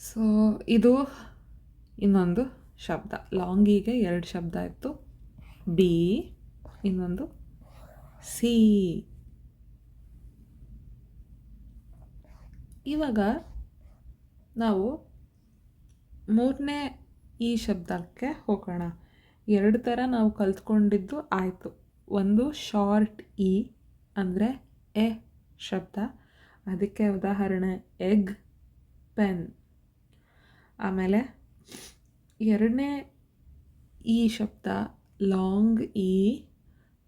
ಸೊ ಇದು ಇನ್ನೊಂದು ಶಬ್ದ. ಲಾಂಗಿಗೆ 2 ಶಬ್ದ ಇತ್ತು. ಬಿ, ಇನ್ನೊಂದು ಸಿ. ಇವಾಗ ನಾವು ಮೂರನೇ ಈ ಶಬ್ದಕ್ಕೆ ಹೋಗೋಣ. 2 ಥರ ನಾವು ಕಲ್ತ್ಕೊಂಡಿದ್ದು ಆಯಿತು. ಒಂದು ಶಾರ್ಟ್ ಇ ಅಂದರೆ ಎ ಶಬ್ದ, ಅದಕ್ಕೆ ಉದಾಹರಣೆ ಎಗ್, ಪೆನ್. ಆಮೇಲೆ ಎರಡನೇ ಈ ಶಬ್ದ ಲಾಂಗ್ ಇ,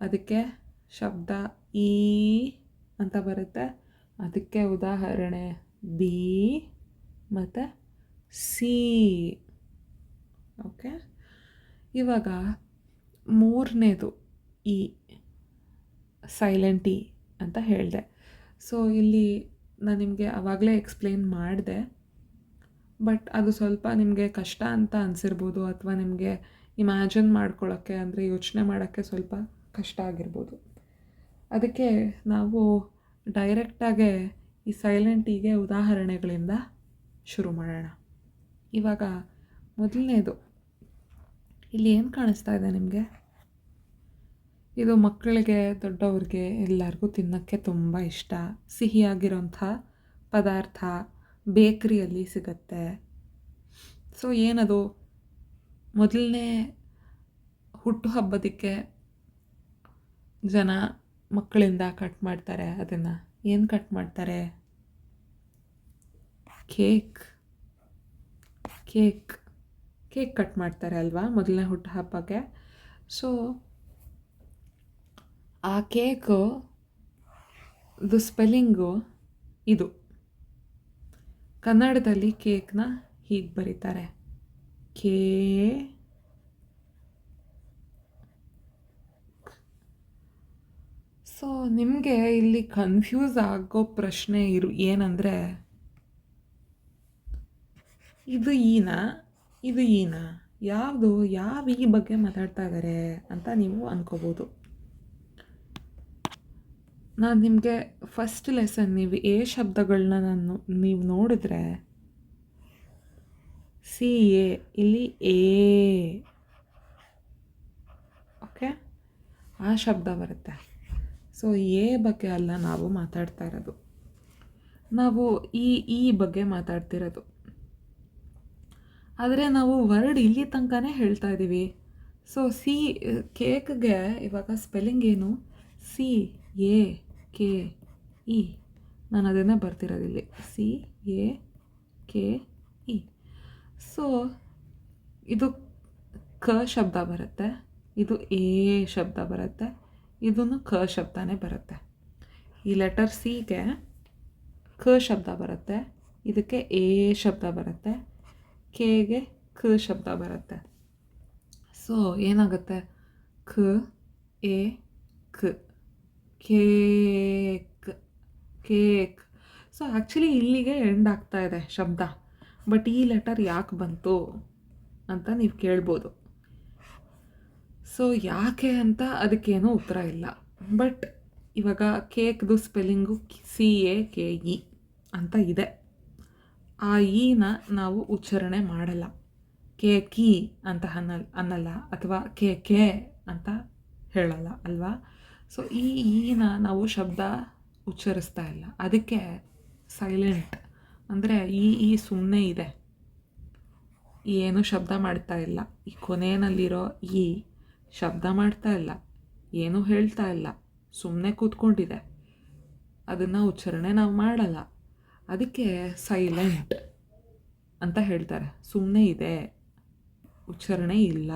ಅದಕ್ಕೆ ಶಬ್ದ ಈ ಅಂತ ಬರುತ್ತೆ, ಅದಕ್ಕೆ ಉದಾಹರಣೆ ಬಿ ಮತ್ತು ಸಿ. ಓಕೆ, ಇವಾಗ ಮೂರನೇದು ಇ, ಸೈಲೆಂಟ್ ಇ ಅಂತ ಹೇಳಿದೆ. ಸೊ ಇಲ್ಲಿ ನಾನು ನಿಮಗೆ ಆವಾಗಲೇ ಎಕ್ಸ್ಪ್ಲೇನ್ ಮಾಡಿದೆ, ಬಟ್ ಅದು ಸ್ವಲ್ಪ ನಿಮಗೆ ಕಷ್ಟ ಅಂತ ಅನಿಸಿರ್ಬೋದು, ಅಥವಾ ನಿಮಗೆ ಇಮ್ಯಾಜಿನ್ ಮಾಡ್ಕೊಳ್ಳೋಕ್ಕೆ ಅಂದರೆ ಯೋಚನೆ ಮಾಡೋಕ್ಕೆ ಸ್ವಲ್ಪ ಕಷ್ಟ ಆಗಿರ್ಬೋದು. ಅದಕ್ಕೆ ನಾವು ಡೈರೆಕ್ಟಾಗೆ ಈ ಸೈಲೆಂಟ್ ಇಗೆ ಉದಾಹರಣೆಗಳಿಂದ ಶುರು ಮಾಡೋಣ. ಇವಾಗ ಮೊದಲನೇದು ಇಲ್ಲಿ ಏನು ಕಾಣಿಸ್ತಾ ಇದೆ ನಿಮಗೆ? ಇದು ಮಕ್ಕಳಿಗೆ ದೊಡ್ಡವ್ರಿಗೆ ಎಲ್ಲರಿಗೂ ತಿನ್ನೋಕ್ಕೆ ತುಂಬ ಇಷ್ಟ, ಸಿಹಿಯಾಗಿರೋಂಥ ಪದಾರ್ಥ, ಬೇಕ್ರಿಯಲ್ಲಿ ಸಿಗತ್ತೆ. ಸೊ ಏನದು? ಮೊದಲನೇ ಹುಟ್ಟುಹಬ್ಬದಕ್ಕೆ ಜನ ಮಕ್ಕಳಿಂದ ಕಟ್ ಮಾಡ್ತಾರೆ. ಅದನ್ನು ಏನು ಕಟ್ ಮಾಡ್ತಾರೆ? ಕೇಕ್ ಕಟ್ ಮಾಡ್ತಾರೆ ಅಲ್ವಾ ಮೊದಲನೇ ಹುಟ್ಟುಹಬ್ಬಕ್ಕೆ. ಸೊ ಆ ಕೇಕು ಸ್ಪೆಲ್ಲಿಂಗು ಇದು. ಕನ್ನಡದಲ್ಲಿ ಕೇಕ್ನ ಹೀಗೆ ಬರೀತಾರೆ, ಕೇ. ಸೊ ನಿಮಗೆ ಇಲ್ಲಿ ಕನ್ಫ್ಯೂಸ್ ಆಗೋ ಪ್ರಶ್ನೆ ಏನಂದರೆ, ಇದು ಈನಾ ಇದು ಈನಾ, ಯಾವ ಈ ಬಗ್ಗೆ ಮಾತಾಡ್ತಾ ಇದ್ದಾರೆ ಅಂತ ನೀವು ಅನ್ಕೋಬೋದು. ನಾನು ನಿಮಗೆ ಫಸ್ಟ್ ಲೆಸನ್ ನೀವು ಎ ಶಬ್ದಗಳನ್ನ ನೀವು ನೋಡಿದ್ರೆ ಸಿ ಎ, ಇಲ್ಲಿ ಎ, ಓಕೆ, ಆ ಶಬ್ದ ಬರುತ್ತೆ. ಸೊ ಎ ಬಗ್ಗೆ ಅಲ್ಲ ನಾವು ಮಾತಾಡ್ತಾ ಇರೋದು, ನಾವು ಈ ಬಗ್ಗೆ ಮಾತಾಡ್ತಿರೋದು. ಆದರೆ ನಾವು ವರ್ಡ್ ಇಲ್ಲಿ ತನಕನೇ ಹೇಳ್ತಾ ಇದ್ದೀವಿ. ಸೊ ಕೇಕ್ಗೆ ಇವಾಗ ಸ್ಪೆಲ್ಲಿಂಗ್ ಏನು? C A K E. ನಾನು ಅದನ್ನೇ ಬರ್ತಿರೋದಿಲ್ಲಿ, C A K E. So ಇದು ಕ ಶಬ್ದ ಬರುತ್ತೆ, ಇದು ಎ ಶಬ್ದ ಬರುತ್ತೆ, ಇದನ್ನು ಕ ಶಬ್ದನೇ ಬರುತ್ತೆ. ಈ ಲೆಟರ್ ಸಿಗೆ ಕ ಶಬ್ದ ಬರುತ್ತೆ, ಇದಕ್ಕೆ ಎ ಶಬ್ದ ಬರುತ್ತೆ, ಕೆಗೆ ಕ ಶಬ್ದ ಬರುತ್ತೆ. ಸೊ ಏನಾಗುತ್ತೆ? ಕ ಎ ಕ, ಕೇಕ್. ಸೊ ಆ್ಯಕ್ಚುಲಿ ಇಲ್ಲಿಗೆ ಎಂಡ್ ಆಗ್ತಾ ಇದೆ ಶಬ್ದ, ಬಟ್ ಈ ಲೆಟರ್ ಯಾಕೆ ಬಂತು ಅಂತ ನೀವು ಕೇಳ್ಬೋದು. ಸೊ ಯಾಕೆ ಅಂತ ಅದಕ್ಕೇನೂ ಉತ್ತರ ಇಲ್ಲ. ಬಟ್ ಇವಾಗ ಕೇಕ್ದು ಸ್ಪೆಲ್ಲಿಂಗು CAKE ಅಂತ ಇದೆ. ಆ ಈನ ನಾವು ಉಚ್ಚಾರಣೆ ಮಾಡಲ್ಲ, ಕೇಕಿ ಅಂತ ಅನ್ನಲ್ಲ, ಅಥವಾ ಕೆ ಅಂತ ಹೇಳಲ್ಲ ಅಲ್ವಾ. ಸೊ ಈ ಈನ ನಾವು ಶಬ್ದ ಉಚ್ಚರಿಸ್ತಾ ಇಲ್ಲ, ಅದಕ್ಕೆ ಸೈಲೆಂಟ್. ಅಂದರೆ ಈ ಸುಮ್ಮನೆ ಇದೆ, ಏನು ಶಬ್ದ ಮಾಡ್ತಾ ಇಲ್ಲ. ಈ ಕೊನೆಯಲ್ಲಿರೋ ಈ ಶಬ್ದ ಮಾಡ್ತಾ ಇಲ್ಲ, ಏನೂ ಹೇಳ್ತಾ ಇಲ್ಲ, ಸುಮ್ಮನೆ ಕೂತ್ಕೊಂಡಿದೆ, ಅದನ್ನು ಉಚ್ಚಾರಣೆ ನಾವು ಮಾಡಲ್ಲ. ಅದಕ್ಕೆ ಸೈಲೆಂಟ್ ಅಂತ ಹೇಳ್ತಾರೆ. ಸುಮ್ಮನೆ ಇದೆ, ಉಚ್ಚಾರಣೆ ಇಲ್ಲ,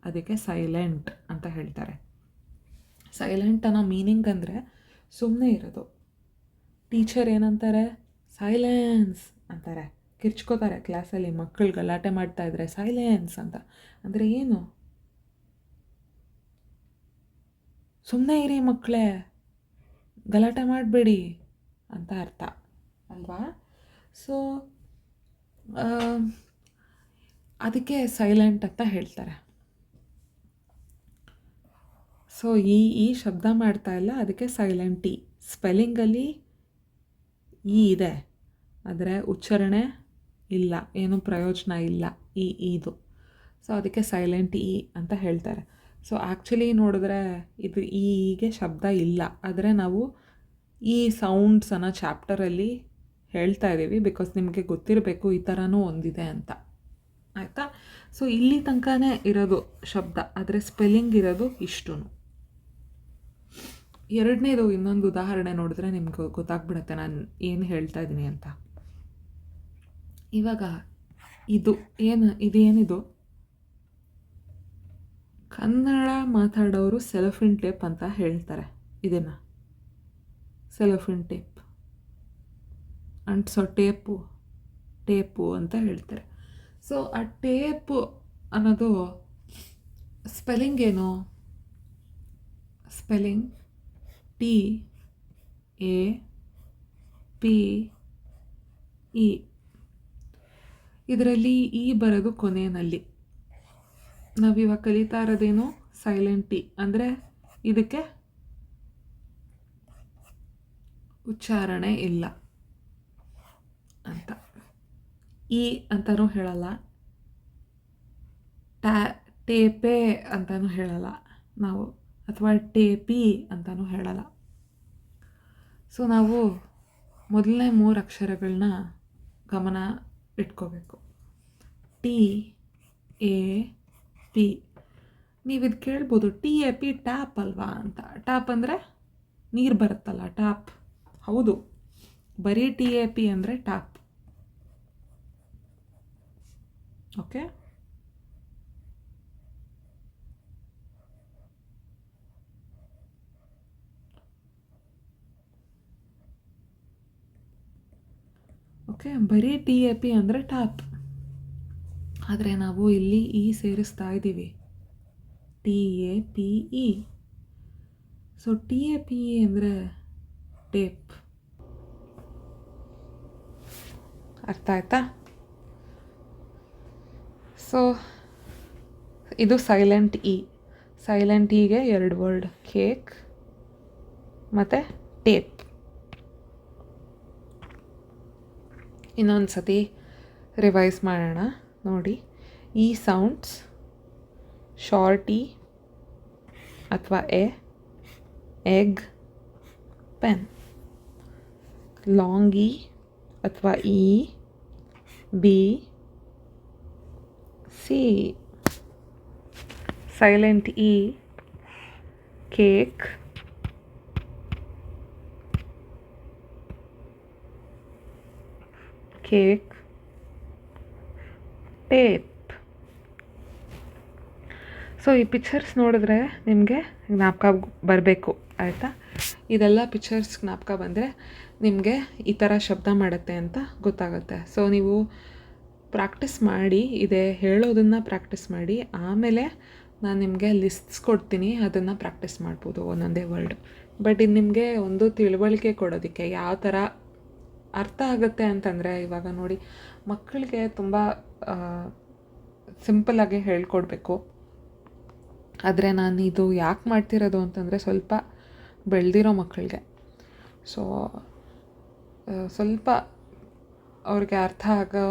ಅದಕ್ಕೆ ಸೈಲೆಂಟ್ ಅಂತ ಹೇಳ್ತಾರೆ. ಸೈಲೆಂಟ್ ಅನ್ನೋ ಮೀನಿಂಗ್ ಅಂದರೆ ಸುಮ್ಮನೆ ಇರೋದು. ಟೀಚರ್ ಏನಂತಾರೆ? ಸೈಲೆನ್ಸ್ ಅಂತಾರೆ, ಕಿರ್ಚ್ಕೋತಾರೆ ಕ್ಲಾಸಲ್ಲಿ. ಮಕ್ಕಳು ಗಲಾಟೆ ಮಾಡ್ತಾಯಿದ್ರೆ ಸೈಲೆನ್ಸ್ ಅಂತ. ಅಂದರೆ ಏನು? ಸುಮ್ಮನೆ ಇರಿ ಮಕ್ಕಳೇ, ಗಲಾಟೆ ಮಾಡಬೇಡಿ ಅಂತ ಅರ್ಥ ಅಲ್ವಾ. ಸೊ ಅದಕ್ಕೆ ಸೈಲೆಂಟ್ ಅಂತ ಹೇಳ್ತಾರೆ. ಸೊ ಈ ಶಬ್ದ ಮಾಡ್ತಾ ಇಲ್ಲ, ಅದಕ್ಕೆ ಸೈಲೆಂಟ್ ಇ. ಸ್ಪೆಲ್ಲಿಂಗಲ್ಲಿ ಈ ಇದೆ, ಆದರೆ ಉಚ್ಚಾರಣೆ ಇಲ್ಲ, ಏನು ಪ್ರಯೋಜನ ಇಲ್ಲ ಇದು. ಸೊ ಅದಕ್ಕೆ ಸೈಲೆಂಟ್ ಇ ಅಂತ ಹೇಳ್ತಾರೆ. ಸೊ ಆ್ಯಕ್ಚುಲಿ ನೋಡಿದ್ರೆ ಇದು ಈಗೆ ಶಬ್ದ ಇಲ್ಲ, ಆದರೆ ನಾವು ಈ ಸೌಂಡ್ಸ್ ಅನ್ನೋ ಚಾಪ್ಟರಲ್ಲಿ ಹೇಳ್ತಾ ಇದ್ದೀವಿ, ಬಿಕಾಸ್ ನಿಮಗೆ ಗೊತ್ತಿರಬೇಕು ಈ ಥರನೂ ಒಂದಿದೆ ಅಂತ. ಆಯಿತಾ? ಸೊ ಇಲ್ಲಿ ತನಕನೇ ಇರೋದು ಶಬ್ದ, ಆದರೆ ಸ್ಪೆಲ್ಲಿಂಗ್ ಇರೋದು ಇಷ್ಟು. ಎರಡನೇದು ಇನ್ನೊಂದು ಉದಾಹರಣೆ ನೋಡಿದ್ರೆ ನಿಮ್ಗೆ ಗೊತ್ತಾಗ್ಬಿಡುತ್ತೆ ನಾನು ಏನು ಹೇಳ್ತಾ ಇದ್ದೀನಿ ಅಂತ. ಇವಾಗ ಇದೇನಿದು? ಕನ್ನಡ ಮಾತಾಡೋರು ಸೆಲೋಫಿನ್ ಟೇಪ್ ಅಂತ ಹೇಳ್ತಾರೆ. ಇದನ್ನು ಸೆಲೋಫಿನ್ ಟೇಪ್ ಅಂಟಿಸೋ ಟೇಪು ಅಂತ ಹೇಳ್ತಾರೆ. ಸೊ ಆ ಟೇಪು ಅನ್ನೋದು ಸ್ಪೆಲ್ಲಿಂಗ್ ಏನು? Spelling TAPE. ಇದರಲ್ಲಿ ಈ ಬರೋದು ಕೊನೆಯಲ್ಲಿ. ನಾವಿವಾಗ ಕಲಿತಾ ಇರೋದೇನು? ಸೈಲೆಂಟ್ ಟಿ, ಅಂದರೆ ಇದಕ್ಕೆ ಉಚ್ಚಾರಣೆ ಇಲ್ಲ ಅಂತ. ಈ ಅಂತಲೂ ಹೇಳಲ್ಲ, ಟೇಪೆ ಅಂತಲೂ ಹೇಳಲ್ಲ ನಾವು, ಅಥವಾ ಟೇಪಿ ಅಂತಲೂ ಹೇಳಲ್ಲ. ಸೊ ನಾವು ಮೊದಲನೇ 3 ಅಕ್ಷರಗಳನ್ನ ಗಮನ ಇಟ್ಕೋಬೇಕು. TAP. ನೀವು ಇದು ಕೇಳ್ಬೋದು, TAP ಟ್ಯಾಪ್ ಅಲ್ವಾ ಅಂತ. ಟ್ಯಾಪ್ ಅಂದರೆ ನೀರು ಬರುತ್ತಲ್ಲ, ಟ್ಯಾಪ್. ಹೌದು, ಬರೀ TAP ಅಂದರೆ ಟ್ಯಾಪ್. ಓಕೆ, ಬರೀ TAP ಅಂದರೆ ಟ್ಯಾಪ್. ಆದರೆ ನಾವು ಇಲ್ಲಿ ಸೇರಿಸ್ತಾ ಇದ್ದೀವಿ, TAPE. ಸೊ TAPE ಅಂದರೆ ಟೇಪ್. ಅರ್ಥ ಆಯ್ತಾ? ಸೊ ಇದು ಸೈಲೆಂಟ್ ಇಗೆ 2 ವರ್ಡ್, ಕೇಕ್ ಮತ್ತು ಟೇಪ್. ಇನ್ನೊಂದು ಸತಿ ರಿವೈಸ್ ಮಾಡೋಣ ನೋಡಿ. ಈ ಸೌಂಡ್ಸ್ ಶಾರ್ಟ್ ಇ ಅಥವಾ ಎಗ್, ಪೆನ್. ಲಾಂಗ್ ಇ ಅಥವಾ B, C. Silent E, cake, tape. So ಈ ಪಿಕ್ಚರ್ಸ್ ನೋಡಿದ್ರೆ ನಿಮಗೆ ಜ್ಞಾಪಕ ಬರಬೇಕು, ಆಯಿತಾ? ಇದೆಲ್ಲ ಪಿಕ್ಚರ್ಸ್ ಜ್ಞಾಪಕ ಬಂದರೆ ನಿಮಗೆ ಈ ಥರ ಶಬ್ದ ಮಾಡುತ್ತೆ ಅಂತ ಗೊತ್ತಾಗುತ್ತೆ. ಸೊ ನೀವು ಪ್ರಾಕ್ಟೀಸ್ ಮಾಡಿ, ಹೇಳೋದನ್ನು ಪ್ರಾಕ್ಟೀಸ್ ಮಾಡಿ, ಆಮೇಲೆ ನಾನು ನಿಮಗೆ ಲಿಸ್ಟ್ಸ್ ಕೊಡ್ತೀನಿ, ಅದನ್ನು ಪ್ರಾಕ್ಟೀಸ್ ಮಾಡ್ಬೋದು ಒಂದೊಂದೇ ವರ್ಡ್. ಬಟ್ ಇದು ನಿಮಗೆ ಒಂದು ತಿಳುವಳಿಕೆ ಕೊಡೋದಕ್ಕೆ ಯಾವ ಥರ ಅರ್ಥ ಆಗುತ್ತೆ ಅಂತಂದರೆ, ಇವಾಗ ನೋಡಿ, ಮಕ್ಕಳಿಗೆ ತುಂಬ ಸಿಂಪಲ್ಲಾಗಿ ಹೇಳ್ಕೊಡ್ಬೇಕು. ಆದರೆ ನಾನು ಇದು ಯಾಕೆ ಮಾಡ್ತಿರೋದು ಅಂತಂದರೆ, ಸ್ವಲ್ಪ ಬೆಳೆದಿರೋ ಮಕ್ಕಳಿಗೆ. ಸೊ ಸ್ವಲ್ಪ ಅವ್ರಿಗೆ ಅರ್ಥ ಆಗೋ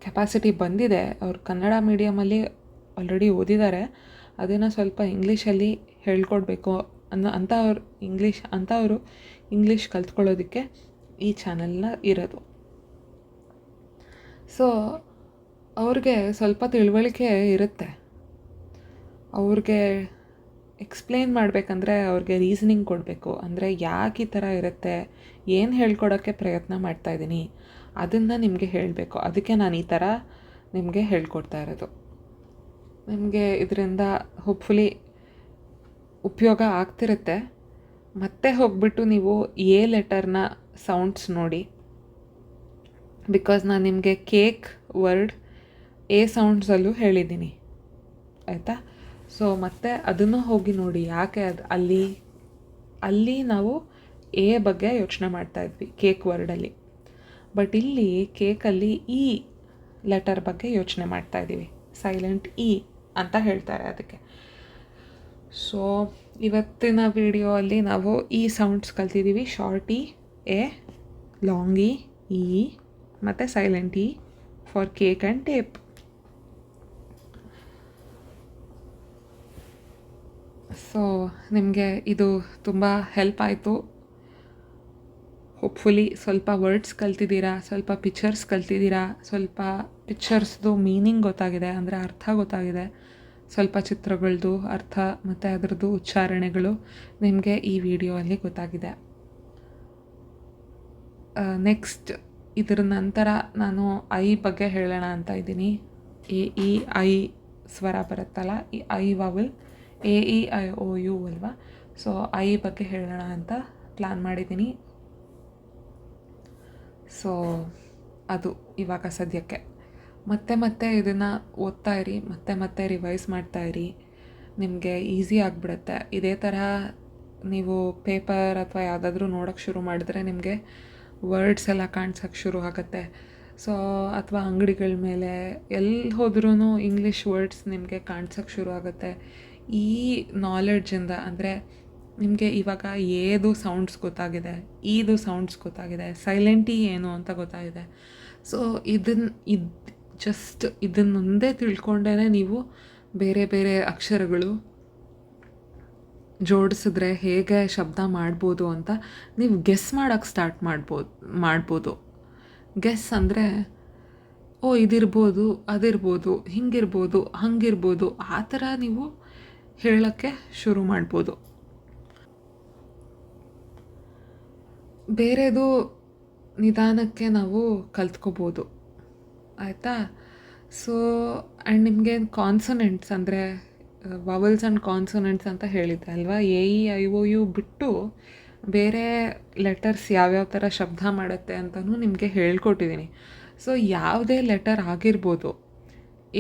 ಕೆಪಾಸಿಟಿ ಬಂದಿದೆ. ಅವ್ರು ಕನ್ನಡ ಮೀಡಿಯಮಲ್ಲಿ ಆಲ್ರೆಡಿ ಓದಿದ್ದಾರೆ. ಅದನ್ನು ಸ್ವಲ್ಪ ಇಂಗ್ಲೀಷಲ್ಲಿ ಹೇಳ್ಕೊಡ್ಬೇಕು ಅವರು ಇಂಗ್ಲೀಷ್ ಕಲ್ತ್ಕೊಳ್ಳೋದಕ್ಕೆ ಈ ಚಾನಲ್ನ ಇರೋದು. ಸೊ ಅವ್ರಿಗೆ ಸ್ವಲ್ಪ ತಿಳುವಳಿಕೆ ಇರುತ್ತೆ. ಅವ್ರಿಗೆ ಎಕ್ಸ್ಪ್ಲೇನ್ ಮಾಡಬೇಕಂದ್ರೆ ಅವ್ರಿಗೆ ರೀಸನಿಂಗ್ ಕೊಡಬೇಕು. ಅಂದರೆ ಯಾಕೆ ಈ ಥರ ಇರುತ್ತೆ, ಏನು ಹೇಳ್ಕೊಡೋಕ್ಕೆ ಪ್ರಯತ್ನ ಮಾಡ್ತಾಯಿದ್ದೀನಿ ಅದನ್ನು ನಿಮಗೆ ಹೇಳಬೇಕು. ಅದಕ್ಕೆ ನಾನು ಈ ಥರ ನಿಮಗೆ ಹೇಳ್ಕೊಡ್ತಾ ಇರೋದು. ನಿಮಗೆ ಇದರಿಂದ ಹೋಪ್ಫುಲಿ ಉಪಯೋಗ ಆಗ್ತಿರುತ್ತೆ. ಮತ್ತೆ ಹೋಗ್ಬಿಟ್ಟು ನೀವು ಲೆಟರ್ನ ಸೌಂಡ್ಸ್ ನೋಡಿ, ಬಿಕಾಸ್ ನಾನು ನಿಮಗೆ ಕೇಕ್ ವರ್ಡ್ ಸೌಂಡ್ಸಲ್ಲೂ ಹೇಳಿದ್ದೀನಿ, ಆಯಿತಾ? ಸೊ ಮತ್ತೆ ಅದನ್ನು ಹೋಗಿ ನೋಡಿ, ಯಾಕೆ ಅದು ಅಲ್ಲಿ ನಾವು ಬಗ್ಗೆ ಯೋಚನೆ ಮಾಡ್ತಾಯಿದ್ವಿ ಕೇಕ್ ವರ್ಡಲ್ಲಿ. ಬಟ್ ಇಲ್ಲಿ ಕೇಕಲ್ಲಿ ಲೆಟರ್ ಬಗ್ಗೆ ಯೋಚನೆ ಮಾಡ್ತಾಯಿದ್ದೀವಿ. ಸೈಲೆಂಟ್ ಅಂತ ಹೇಳ್ತಾರೆ ಅದಕ್ಕೆ. ಸೊ ಇವತ್ತಿನ ವಿಡಿಯೋ ಅಲ್ಲಿ ನಾವು ಸೌಂಡ್ಸ್ ಕಲ್ತಿದ್ದೀವಿ. ಶಾರ್ಟ್ ಎ, ಲಾಂಗ್ ಇ ಮತ್ತು silent for cake and tape. So ನಿಮಗೆ ಇದು ತುಂಬ ಹೆಲ್ಪ್ ಆಯಿತು. ಹೋಪ್ಫುಲಿ ಸ್ವಲ್ಪ ವರ್ಡ್ಸ್ ಕಲ್ತಿದ್ದೀರಾ, ಸ್ವಲ್ಪ ಪಿಕ್ಚರ್ಸ್ ಕಲ್ತಿದ್ದೀರಾ, ಸ್ವಲ್ಪ ಪಿಕ್ಚರ್ಸ್ದು ಮೀನಿಂಗ್ ಗೊತ್ತಾಗಿದೆ, ಅಂದರೆ ಅರ್ಥ ಗೊತ್ತಾಗಿದೆ, ಸ್ವಲ್ಪ ಚಿತ್ರಗಳದ್ದು ಅರ್ಥ ಮತ್ತು ಅದರದ್ದು ಉಚ್ಚಾರಣೆಗಳು ನಿಮಗೆ ಈ ವಿಡಿಯೋಲ್ಲಿ ಗೊತ್ತಾಗಿದೆ. ನೆಕ್ಸ್ಟ್ ಇದರ ನಂತರ ನಾನು ಐ ಬಗ್ಗೆ ಹೇಳೋಣ ಅಂತ ಇದ್ದೀನಿ. ಈ ಐ ಸ್ವರ ಬರುತ್ತಲ್ಲ, ಈ ಐ ವಾವಲ್ AEIOU ಅಲ್ವಾ, ಸೊ ಐ ಬಗ್ಗೆ ಹೇಳೋಣ ಅಂತ ಪ್ಲ್ಯಾನ್ ಮಾಡಿದ್ದೀನಿ. ಸೊ ಅದು ಇವಾಗ ಸದ್ಯಕ್ಕೆ. ಮತ್ತೆ ಇದನ್ನು ಓದ್ತಾ ಇರಿ, ಮತ್ತೆ ರಿವೈಸ್ ಮಾಡ್ತಾಯಿರಿ, ನಿಮಗೆ ಈಸಿ ಆಗಿಬಿಡುತ್ತೆ. ಇದೇ ಥರ ನೀವು ಪೇಪರ್ ಅಥವಾ ಯಾವುದಾದ್ರೂ ನೋಡೋಕ್ಕೆ ಶುರು ಮಾಡಿದ್ರೆ ನಿಮಗೆ ವರ್ಡ್ಸ್ ಎಲ್ಲ ಕಾಣಿಸೋಕ್ಕೆ ಶುರು ಆಗುತ್ತೆ. ಸೊ ಅಥವಾ ಅಂಗಡಿಗಳ ಮೇಲೆ ಎಲ್ಲಿ ಹೋದ್ರೂ ಇಂಗ್ಲೀಷ್ ವರ್ಡ್ಸ್ ನಿಮಗೆ ಕಾಣಿಸೋಕ್ಕೆ ಶುರು ಆಗುತ್ತೆ. ಈ ನಾಲೆಡ್ಜಿಂದ ಅಂದರೆ ನಿಮಗೆ ಇವಾಗ ಏದು ಸೌಂಡ್ಸ್ ಗೊತ್ತಾಗಿದೆ, ಈದು ಸೌಂಡ್ಸ್ ಗೊತ್ತಾಗಿದೆ, ಸೈಲೆಂಟಿ ಏನು ಅಂತ ಗೊತ್ತಾಗಿದೆ. ಸೊ ಇದನ್ನೊಂದೇ ತಿಳ್ಕೊಂಡೇ ನೀವು ಬೇರೆ ಅಕ್ಷರಗಳು ಜೋಡಿಸಿದ್ರೆ ಹೇಗೆ ಶಬ್ದ ಮಾಡ್ಬೋದು ಅಂತ ನೀವು ಗೆಸ್ ಮಾಡೋಕ್ಕೆ ಸ್ಟಾರ್ಟ್ ಮಾಡ್ಬೋದು. ಗೆಸ್ ಅಂದರೆ ಇದಿರ್ಬೋದು, ಅದಿರ್ಬೋದು, ಹಿಂಗಿರ್ಬೋದು, ಹಂಗಿರ್ಬೋದು, ಆ ಥರ ನೀವು ಹೇಳೋಕ್ಕೆ ಶುರು ಮಾಡ್ಬೋದು. ಬೇರೆದು ನಿಧಾನಕ್ಕೆ ನಾವು ಕಲ್ತ್ಕೋಬೋದು, ಆಯಿತಾ? ಸೊ ಆ್ಯಂಡ್ ನಿಮಗೆ ಕಾನ್ಸನೆಂಟ್ಸ್ ಅಂದರೆ ವವಲ್ಸ್ ಆ್ಯಂಡ್ ಕಾನ್ಸನೆಂಟ್ಸ್ ಅಂತ ಹೇಳಿದ್ದೆ ಅಲ್ವಾ, AEIOU ಬಿಟ್ಟು ಬೇರೆ ಲೆಟರ್ಸ್ ಯಾವ್ಯಾವ ಥರ ಶಬ್ದ ಮಾಡುತ್ತೆ ಅಂತಲೂ ನಿಮಗೆ ಹೇಳ್ಕೊಟ್ಟಿದ್ದೀನಿ. ಸೊ ಯಾವುದೇ ಲೆಟರ್ ಆಗಿರ್ಬೋದು,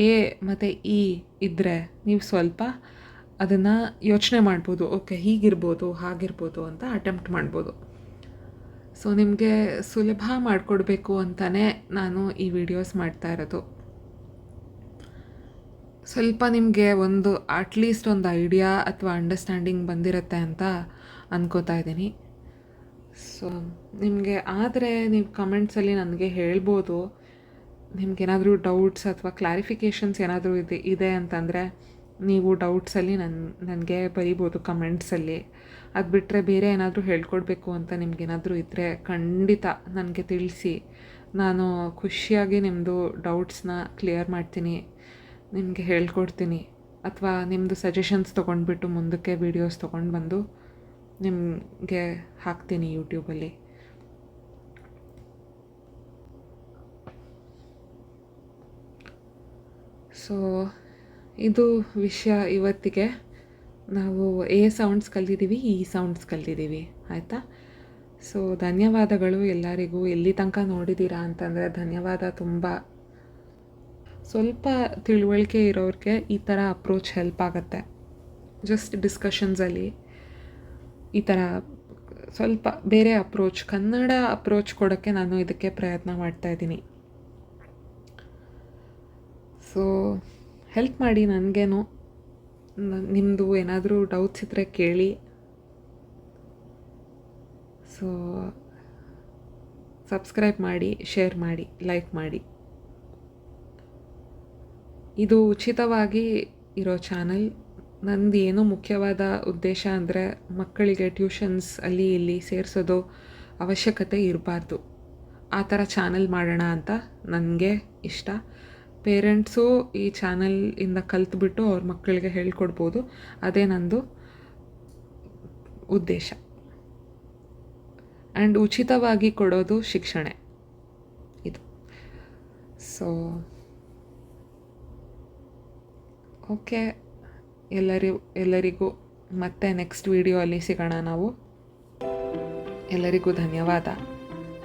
A ಮತ್ತು E ಇದ್ದರೆ ನೀವು ಸ್ವಲ್ಪ ಅದನ್ನು ಯೋಚನೆ ಮಾಡ್ಬೋದು, ಓಕೆ ಹೀಗಿರ್ಬೋದು, ಹಾಗಿರ್ಬೋದು ಅಂತ ಅಟೆಂಪ್ಟ್ ಮಾಡ್ಬೋದು. ಸೊ ನಿಮಗೆ ಸುಲಭ ಮಾಡಿಕೊಡ್ಬೇಕು ಅಂತಲೇ ನಾನು ಈ ವಿಡಿಯೋಸ್ ಮಾಡ್ತಾ ಇರೋದು. ಸ್ವಲ್ಪ ನಿಮಗೆ ಅಟ್ಲೀಸ್ಟ್ ಒಂದು ಐಡಿಯಾ ಅಥವಾ ಅಂಡರ್ಸ್ಟ್ಯಾಂಡಿಂಗ್ ಬಂದಿರುತ್ತೆ ಅಂತ ಅಂದ್ಕೋತಾ ಇದ್ದೀನಿ. ಸೊ ನಿಮಗೆ ಆದರೆ ನೀವು ಕಮೆಂಟ್ಸಲ್ಲಿ ನನಗೆ ಹೇಳ್ಬೋದು, ನಿಮಗೇನಾದರೂ ಡೌಟ್ಸ್ ಅಥವಾ ಕ್ಲಾರಿಫಿಕೇಷನ್ಸ್ ಏನಾದರೂ ಇದೆ ಅಂತಂದರೆ ನೀವು ಡೌಟ್ಸಲ್ಲಿ ನನಗೆ ಬರೀಬೋದು ಕಮೆಂಟ್ಸಲ್ಲಿ. ಅದು ಬಿಟ್ಟರೆ ಬೇರೆ ಏನಾದರೂ ಹೇಳ್ಕೊಡ್ಬೇಕು ಅಂತ ನಿಮಗೇನಾದರೂ ಇದ್ದರೆ ಖಂಡಿತ ನನಗೆ ತಿಳಿಸಿ, ನಾನು ಖುಷಿಯಾಗಿ ನಿಮ್ಮದು ಡೌಟ್ಸ್ನ ಕ್ಲಿಯರ್ ಮಾಡ್ತೀನಿ, ನಿಮಗೆ ಹೇಳ್ಕೊಡ್ತೀನಿ. ಅಥವಾ ನಿಮ್ಮದು ಸಜೆಷನ್ಸ್ ತೊಗೊಂಡ್ಬಿಟ್ಟು ಮುಂದಕ್ಕೆ ವೀಡಿಯೋಸ್ ತೊಗೊಂಡು ಬಂದು ನಿಮಗೆ ಹಾಕ್ತೀನಿ ಯೂಟ್ಯೂಬಲ್ಲಿ. ಸೊ ಇದು ವಿಷಯ ಇವತ್ತಿಗೆ. ನಾವು A ಸೌಂಡ್ಸ್ ಕಲ್ತಿದ್ದೀವಿ, E ಸೌಂಡ್ಸ್ ಕಲ್ತಿದ್ದೀವಿ, ಆಯಿತಾ? ಸೊ ಧನ್ಯವಾದಗಳು ಎಲ್ಲರಿಗೂ. ಎಲ್ಲಿ ತನಕ ನೋಡಿದ್ದೀರಾ ಅಂತಂದರೆ ಧನ್ಯವಾದ ತುಂಬ. ಸ್ವಲ್ಪ ತಿಳುವಳಿಕೆ ಇರೋರಿಗೆ ಈ ಥರ ಅಪ್ರೋಚ್ ಹೆಲ್ಪ್ ಆಗುತ್ತೆ. ಜಸ್ಟ್ ಡಿಸ್ಕಷನ್ಸಲ್ಲಿ ಈ ಥರ ಸ್ವಲ್ಪ ಬೇರೆ ಅಪ್ರೋಚ್, ಕನ್ನಡ ಅಪ್ರೋಚ್ ಕೊಡೋಕ್ಕೆ ನಾನು ಇದಕ್ಕೆ ಪ್ರಯತ್ನ ಮಾಡ್ತಾಯಿದ್ದೀನಿ. ಸೊ ಹೆಲ್ಪ್ ಮಾಡಿ ನನಗೇನು. ನಿಮ್ಮದು ಏನಾದರೂ ಡೌಟ್ಸ್ ಇದ್ದರೆ ಕೇಳಿ. ಸೊ ಸಬ್ಸ್ಕ್ರೈಬ್ ಮಾಡಿ, ಶೇರ್ ಮಾಡಿ, ಲೈಕ್ ಮಾಡಿ. ಇದು ಉಚಿತವಾಗಿ ಇರೋ ಚಾನಲ್. ನಂದು ಏನೋ ಮುಖ್ಯವಾದ ಉದ್ದೇಶ ಅಂದರೆ ಮಕ್ಕಳಿಗೆ ಟ್ಯೂಷನ್ಸ್ ಅಲ್ಲಿ ಇಲ್ಲಿ ಸೇರಿಸೋದು ಅವಶ್ಯಕತೆ ಇರಬಾರ್ದು. ಆ ಥರ ಚಾನಲ್ ಮಾಡೋಣ ಅಂತ ನನಗೆ ಇಷ್ಟ. ಪೇರೆಂಟ್ಸು ಈ ಚಾನಲಿಂದ ಕಲ್ತ್ಬಿಟ್ಟು ಅವ್ರ ಮಕ್ಕಳಿಗೆ ಹೇಳ್ಕೊಡ್ಬೋದು. ಅದೇ ನಂದು ಉದ್ದೇಶ. ಆ್ಯಂಡ್ ಉಚಿತವಾಗಿ ಕೊಡೋದು ಶಿಕ್ಷಣ ಇದು. ಸೊ ಓಕೆ, ಎಲ್ಲರಿಗೂ ಮತ್ತೆ ನೆಕ್ಸ್ಟ್ ವಿಡಿಯೋ ಸಿಗೋಣ ನಾವು. ಎಲ್ಲರಿಗೂ ಧನ್ಯವಾದ.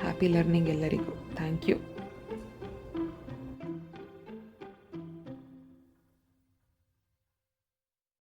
ಹ್ಯಾಪಿ ಲರ್ನಿಂಗ್ ಎಲ್ಲರಿಗೂ. Thank you.